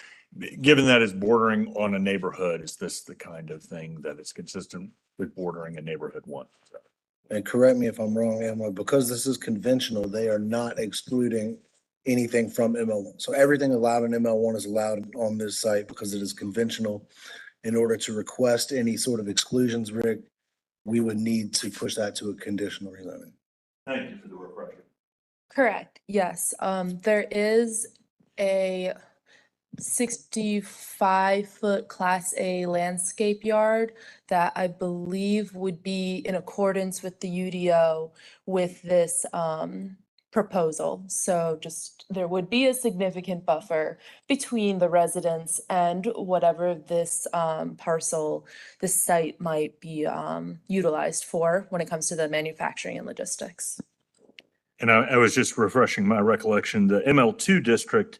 given that it's bordering on a neighborhood, is this the kind of thing that is consistent with bordering a neighborhood one? And correct me if I'm wrong, Emma, because this is conventional, they are not excluding anything from ML1. So everything allowed in ML1 is allowed on this site because it is conventional. in order to request any sort of exclusions, Rick, we would need to push that to a conditional rezoning. Thank you for the refresher. Correct, yes. There is a 65-foot Class A landscape yard that I believe would be in accordance with the UDO with this proposal. So just, there would be a significant buffer between the residents and whatever this parcel, this site might be utilized for when it comes to the manufacturing and logistics. And I was just refreshing my recollection. The ML2 district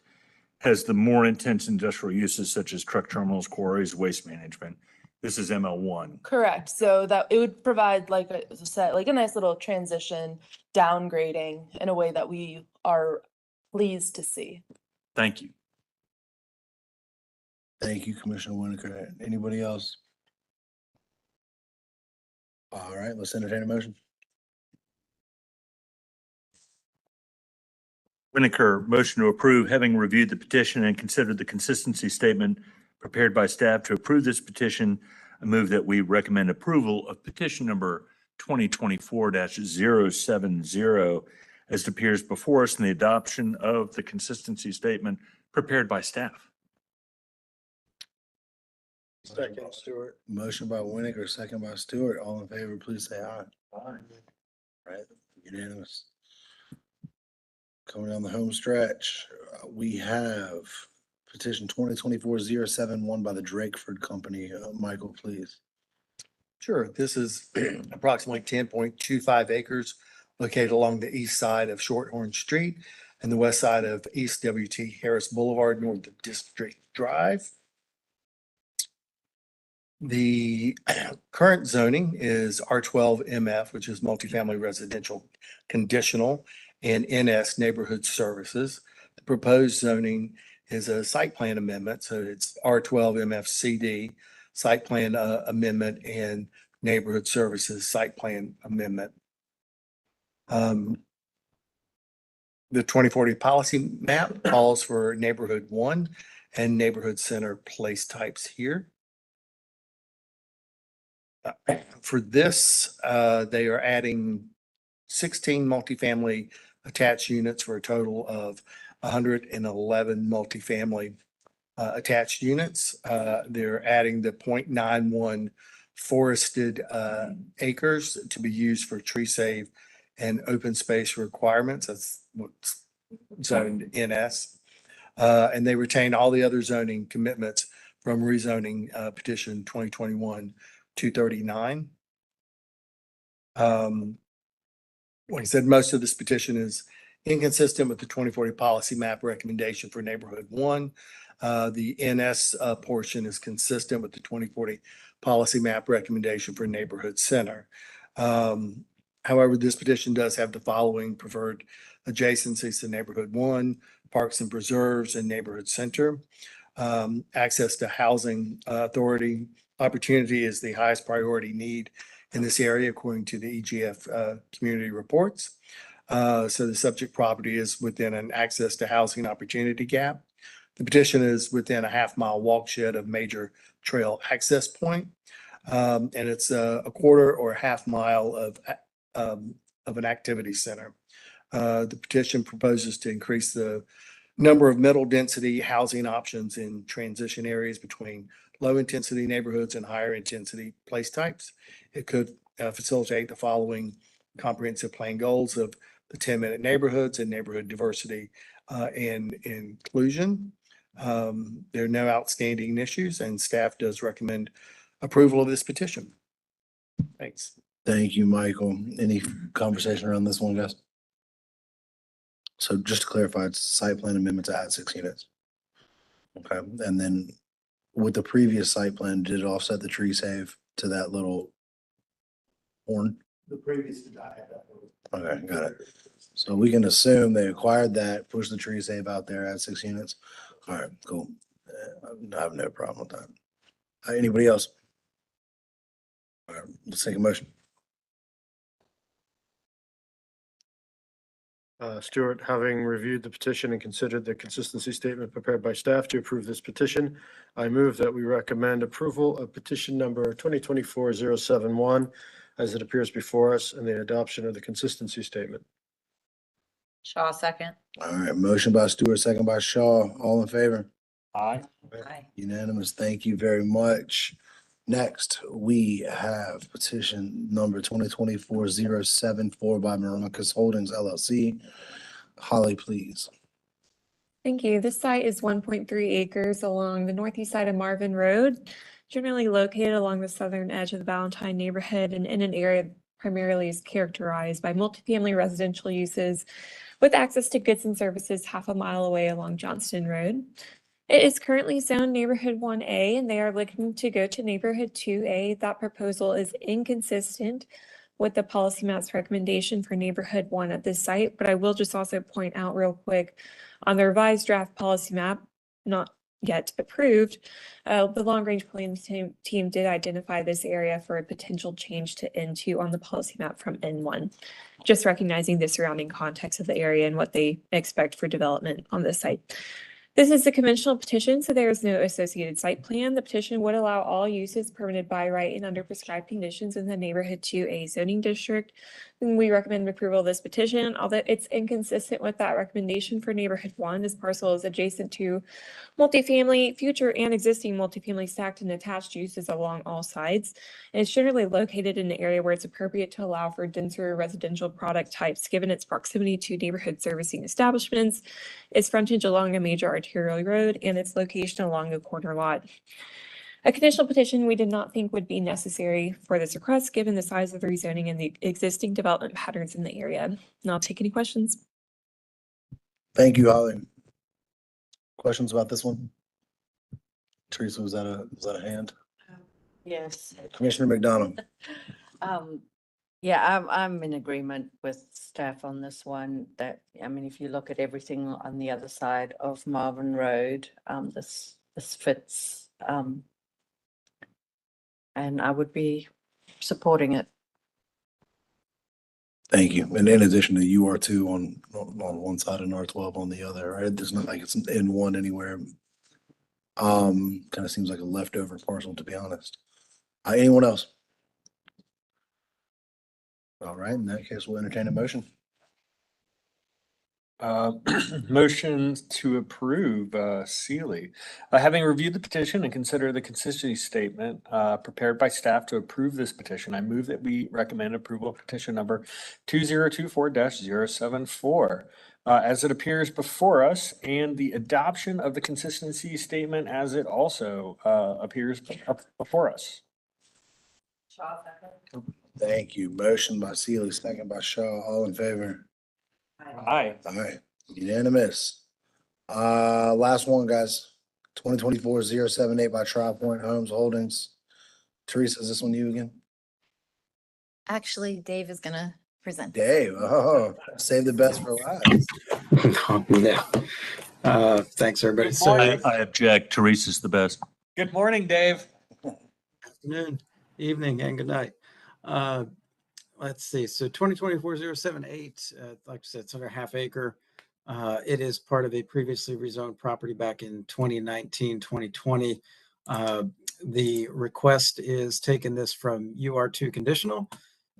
has the more intense industrial uses such as truck terminals, quarries, waste management. This is ML1. Correct. So that it would provide, like I said, like a nice little transition, downgrading in a way that we are pleased to see. Thank you. Thank you, Commissioner Winokur. Anybody else? All right, let's entertain a motion. Winokur, motion to approve, having reviewed the petition and considered the consistency statement prepared by staff to approve this petition, I move that we recommend approval of petition number 2024-070 as it appears before us in the adoption of the consistency statement prepared by staff. Second, Stewart. Motion by Winokur, second by Stewart. All in favor, please say aye. Aye. Right, unanimous. Coming down the home stretch, we have petition 2024-071 by the Drakeford Company. Michael, please. Sure. This is approximately 10.25 acres located along the east side of Shorthorn Street and the west side of East W.T. Harris Boulevard, north of District Drive. The current zoning is R12 MF, which is multifamily residential conditional, and NS Neighborhood Services. The proposed zoning is a site plan amendment, so it's R12 MF CD, site plan amendment, and Neighborhood Services site plan amendment. The 2040 policy map calls for neighborhood 1 and neighborhood center place types here. For this, they are adding 16 multifamily attached units for a total of 111 multifamily attached units. They're adding the 0.91 forested acres to be used for tree save and open space requirements. That's what's zoned NS. And they retain all the other zoning commitments from rezoning petition 2021-239. Like I said, most of this petition is inconsistent with the 2040 policy map recommendation for neighborhood 1. The NS portion is consistent with the 2040 policy map recommendation for neighborhood center. However, this petition does have the following preferred adjacencies to neighborhood 1, parks and preserves, and neighborhood center. Access to housing authority opportunity is the highest priority need in this area, according to the EGF community reports. So the subject property is within an access to housing opportunity gap. The petition is within a half-mile walk shed of major trail access point. And it's a quarter or a half mile of an activity center. The petition proposes to increase the number of middle density housing options in transition areas between low intensity neighborhoods and higher intensity place types. It could facilitate the following comprehensive plan goals of the 10-minute neighborhoods and neighborhood diversity and inclusion. There are no outstanding issues, and staff does recommend approval of this petition. Thanks. Thank you, Michael. Any conversation around this one, guys? So just to clarify, it's a site plan amendment to add 6 units. Okay, and then with the previous site plan, did it offset the tree save to that little horn? The previous did not have that. Okay, got it. So we can assume they acquired that, pushed the tree save out there, add 6 units. All right, cool. I have no problem with that. Anybody else? All right, let's take a motion. Stewart, having reviewed the petition and considered the consistency statement prepared by staff to approve this petition, I move that we recommend approval of petition number 2024-071 as it appears before us and the adoption of the consistency statement. Shaw, second. All right, motion by Stewart, second by Shaw. All in favor? Aye. Aye. Unanimous. Thank you very much. Next, we have petition number 2024-074 by Maracas Holdings LLC. Holly, please. Thank you. This site is 1.3 acres along the northeast side of Marvin Road, generally located along the southern edge of the Valentine neighborhood and in an area primarily is characterized by multifamily residential uses with access to goods and services half a mile away along Johnston Road. It is currently zoned neighborhood 1A and they are looking to go to neighborhood 2A. That proposal is inconsistent with the policy map's recommendation for neighborhood 1 at this site, but I will just also point out real quick on the revised draft policy map, not yet approved, the long-range planning team did identify this area for a potential change to N2 on the policy map from N1. Just recognizing the surrounding context of the area and what they expect for development on this site. This is a conventional petition, so there is no associated site plan. The petition would allow all uses permitted by right and under prescribed conditions in the neighborhood 2A zoning district. And we recommend approval of this petition, although it's inconsistent with that recommendation for neighborhood 1. This parcel is adjacent to multifamily, future and existing multifamily stacked and attached uses along all sides. And it's generally located in an area where it's appropriate to allow for denser residential product types, given its proximity to neighborhood servicing establishments, its frontage along a major arterial road, and its location along a corner lot. A conditional petition we did not think would be necessary for this request, given the size of the rezoning and the existing development patterns in the area. And I'll take any questions. Thank you, Holly. Questions about this one? Teresa, was that a hand? Yes. Commissioner McDonald. Yeah, I'm in agreement with staff on this one that, I mean, if you look at everything on the other side of Marvin Road, this fits, and I would be supporting it. Thank you. And in addition to UR2 on one side and R12 on the other, right? There's not like it's in one anywhere. Kind of seems like a leftover parcel, to be honest. Anyone else? All right, in that case, we'll entertain a motion. Motion to approve, Sealy. Having reviewed the petition and consider the consistency statement prepared by staff to approve this petition, I move that we recommend approval of petition number 2024-074 as it appears before us and the adoption of the consistency statement as it also appears before us. Thank you. Motion by Sealy, second by Shaw. All in favor? Aye. Aye. Unanimous. Last one, guys. 2024-078 by Tri Point Homes Holdings. Teresa, is this one you again? Actually, Dave is gonna present. Dave, oh, save the best for last. Thanks, everybody. I object. Teresa's the best. Good morning, Dave. Afternoon, evening, and good night. Let's see. So 2024-078, like I said, it's under half acre. It is part of a previously rezoned property back in 2019, 2020. The request is taking this from UR2 conditional,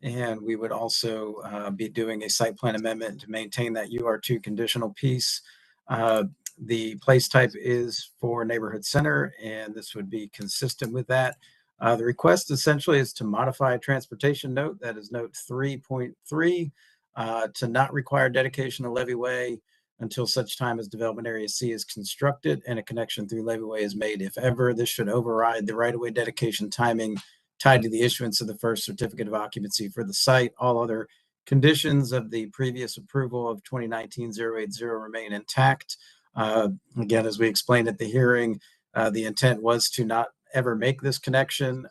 and we would also be doing a site plan amendment to maintain that UR2 conditional piece. The place type is for neighborhood center, and this would be consistent with that. The request essentially is to modify a transportation note, that is note 3.3, to not require dedication of levee-way until such time as development area C is constructed and a connection through levee-way is made. If ever, this should override the right-of-way dedication timing tied to the issuance of the first certificate of occupancy for the site. All other conditions of the previous approval of 2019-080 remain intact. Again, as we explained at the hearing, the intent was to not ever make this connection.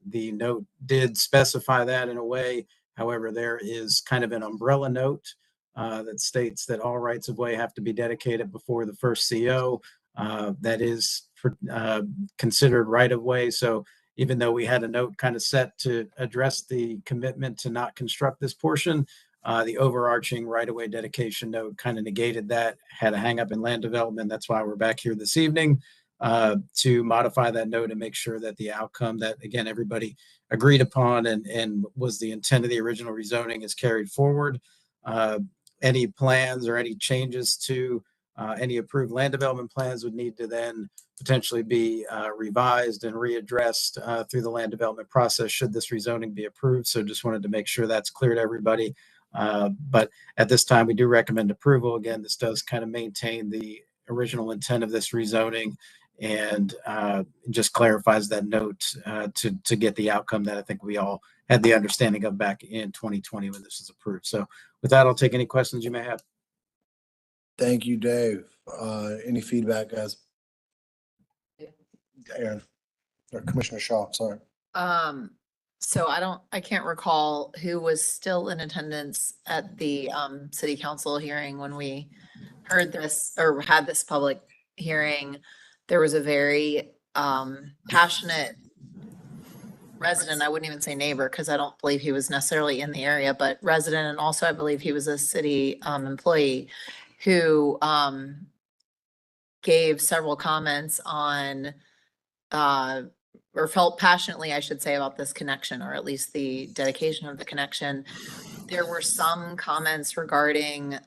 The note did specify that in a way. However, there is kind of an umbrella note that states that all rights of way have to be dedicated before the first CO. That is considered right of way. So even though we had a note kind of set to address the commitment to not construct this portion, The overarching right-of-way dedication note kind of negated that, had a hang up in land development. That's why we're back here this evening to modify that note and make sure that the outcome that, again, everybody agreed upon and was the intent of the original rezoning is carried forward. Any plans or any changes to any approved land development plans would need to then potentially be revised and readdressed through the land development process should this rezoning be approved. So just wanted to make sure that's clear to everybody. But at this time, we do recommend approval. Again, this does kind of maintain the original intent of this rezoning and just clarifies that note to get the outcome that I think we all had the understanding of back in 2020 when this was approved. So with that, I'll take any questions you may have. Thank you, Dave. Any feedback, guys? Aaron, or Commissioner Shaw, sorry. So I can't recall who was still in attendance at the city council hearing when we heard this or had this public hearing. There was a very passionate resident. I wouldn't even say neighbor because I don't believe he was necessarily in the area, but resident, and also I believe he was a city employee who gave several comments on or felt passionately, I should say, about this connection, or at least the dedication of the connection. There were some comments regarding,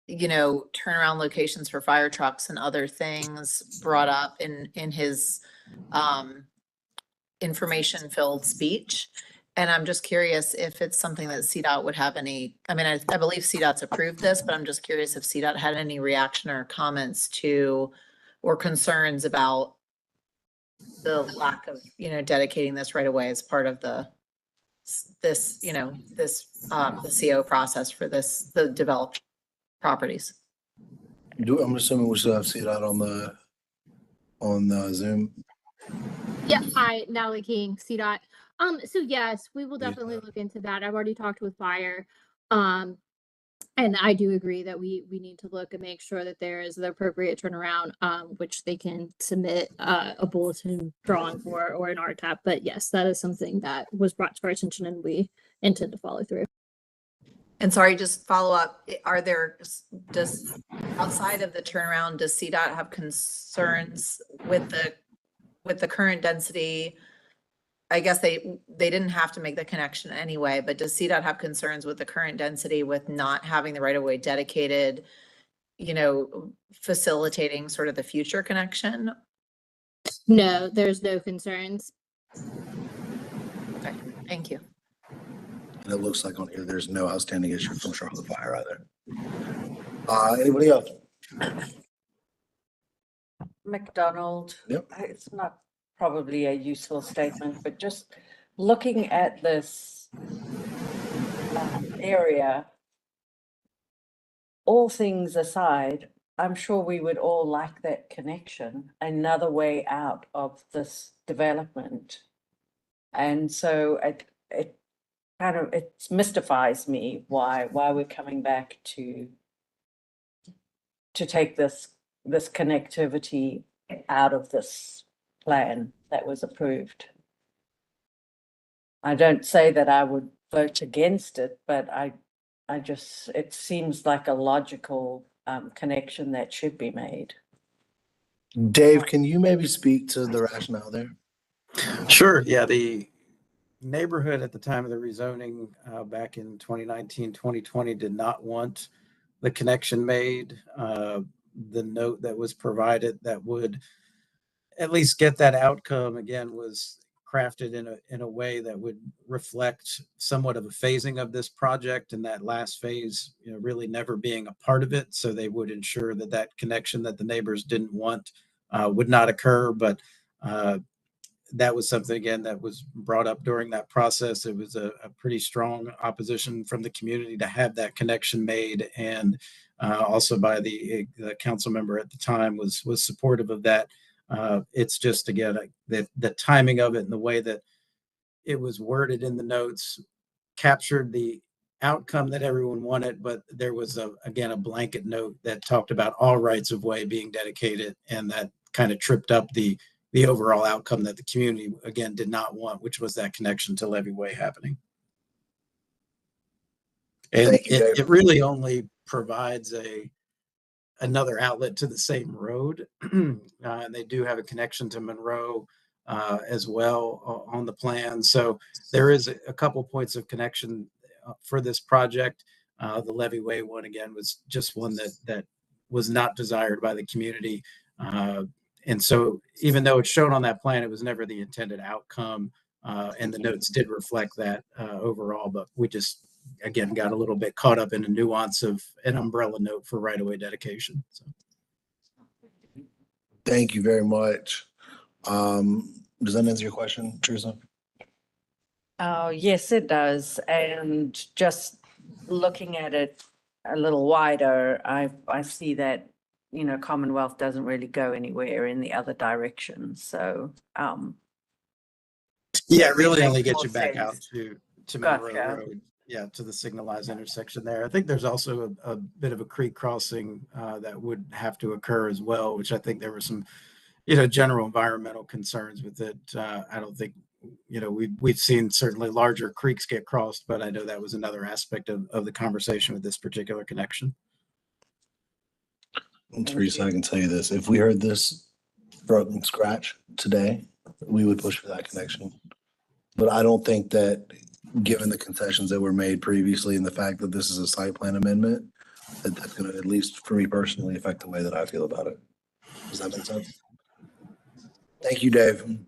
turnaround locations for fire trucks and other things brought up in his information-filled speech. And I'm just curious if it's something that CDOT would have any, I believe CDOT's approved this, but I'm just curious if CDOT had any reaction or comments to, or concerns about the lack of, dedicating this right away as part of the CO process for the developed properties. I'm assuming we still have CDOT on the Zoom. Yeah, hi, Natalie King, CDOT. So yes, we will definitely look into that. I've already talked with Fire. And I do agree that we need to look and make sure that there is the appropriate turnaround, which they can submit a bulletin drawing for or an RTAP. But yes, that is something that was brought to our attention and we intend to follow through. And sorry, just follow up. Does outside of the turnaround, does CDOT have concerns with the current density? I guess they didn't have to make the connection anyway, but does CDOT have concerns with the current density with not having the right of way dedicated, facilitating sort of the future connection? No, there's no concerns. Okay, thank you. And it looks like on here, there's no outstanding issue from Charlotte Fire either. Anybody else? McDonald. Yep. It's not probably a useful statement, but just looking at this area, all things aside, I'm sure we would all like that connection, another way out of this development. And so it mystifies me why we're coming back to take this connectivity out of this plan that was approved. I don't say that I would vote against it, but it seems like a logical connection that should be made. Dave, can you maybe speak to the rationale there? Sure. Yeah, the neighborhood at the time of the rezoning back in 2019, 2020 did not want the connection made. The note that was provided that would at least get that outcome, again, was crafted in a way that would reflect somewhat of a phasing of this project, and that last phase, really never being a part of it. So they would ensure that connection that the neighbors didn't want would not occur. But that was something, again, that was brought up during that process. It was a pretty strong opposition from the community to have that connection made, and also by the council member at the time was supportive of that. It's just, again, the timing of it and the way that it was worded in the notes captured the outcome that everyone wanted, but there was again a blanket note that talked about all rights of way being dedicated, and that kind of tripped up the overall outcome that the community, again, did not want, which was that connection to Levee Way happening. And Thank you, Dave. it really only provides another outlet to the same road. And they do have a connection to Monroe as well on the plan. So there is a couple points of connection for this project. The Levy Way one, again, was just one that was not desired by the community. And so even though it's shown on that plan, it was never the intended outcome. And the notes did reflect that overall, but we just, again, got a little bit caught up in the nuance of an umbrella note for right-of-way dedication. So. Thank you very much. Does that answer your question, Teresa? Yes, it does. And just looking at it a little wider, I see that, you know, Commonwealth doesn't really go anywhere in the other direction. So, yeah, it really makes only gets more you back out sense. to Monroe Gotcha. Road. Yeah, to the signalized intersection there. I think there's also a bit of a creek crossing that would have to occur as well, which I think there were some, you know, general environmental concerns with it. I don't think, you know, we've seen certainly larger creeks get crossed, but I know that was another aspect of the conversation with this particular connection. And Teresa, I can tell you this, if we heard this from scratch today, we would push for that connection. But I don't think that, given the concessions that were made previously and the fact that this is a site plan amendment, that's going to, at least for me personally, affect the way that I feel about it. Does that make sense? Thank you, Dave.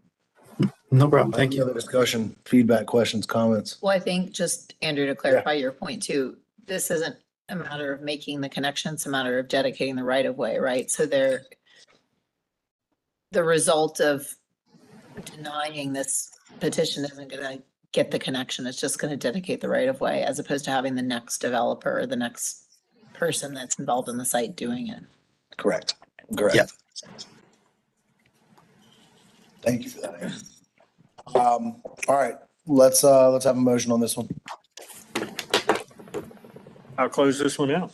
No problem. Thank Any you. other discussion, feedback, questions, comments? Well, I think just, Andrew, to clarify your point too, this isn't a matter of making the connection, it's a matter of dedicating the right of way, right? So the result of denying this petition isn't gonna get the connection, it's just gonna dedicate the right of way, as opposed to having the next developer or the next person that's involved in the site doing it. Correct. Correct. Yeah. Thank you for that. All right, let's have a motion on this one. I'll close this one out.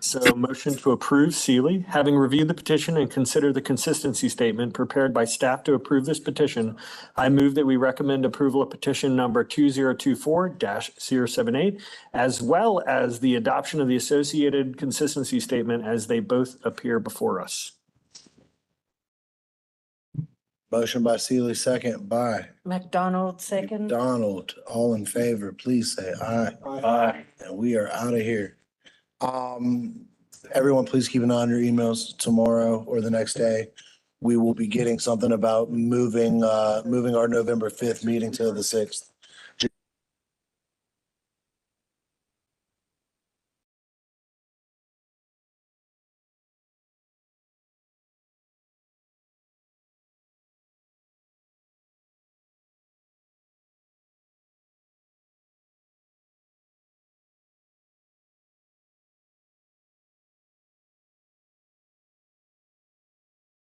So motion to approve Sealy, having reviewed the petition and consider the consistency statement prepared by staff to approve this petition, I move that we recommend approval of petition number 2024-078, as well as the adoption of the associated consistency statement as they both appear before us. Motion by Sealy, second by McDonald, second. Donald. All in favor, please say aye. Aye. And we are out of here. Everyone, please keep an eye on your emails tomorrow or the next day. We will be getting something about moving our November 5th meeting to the 6th.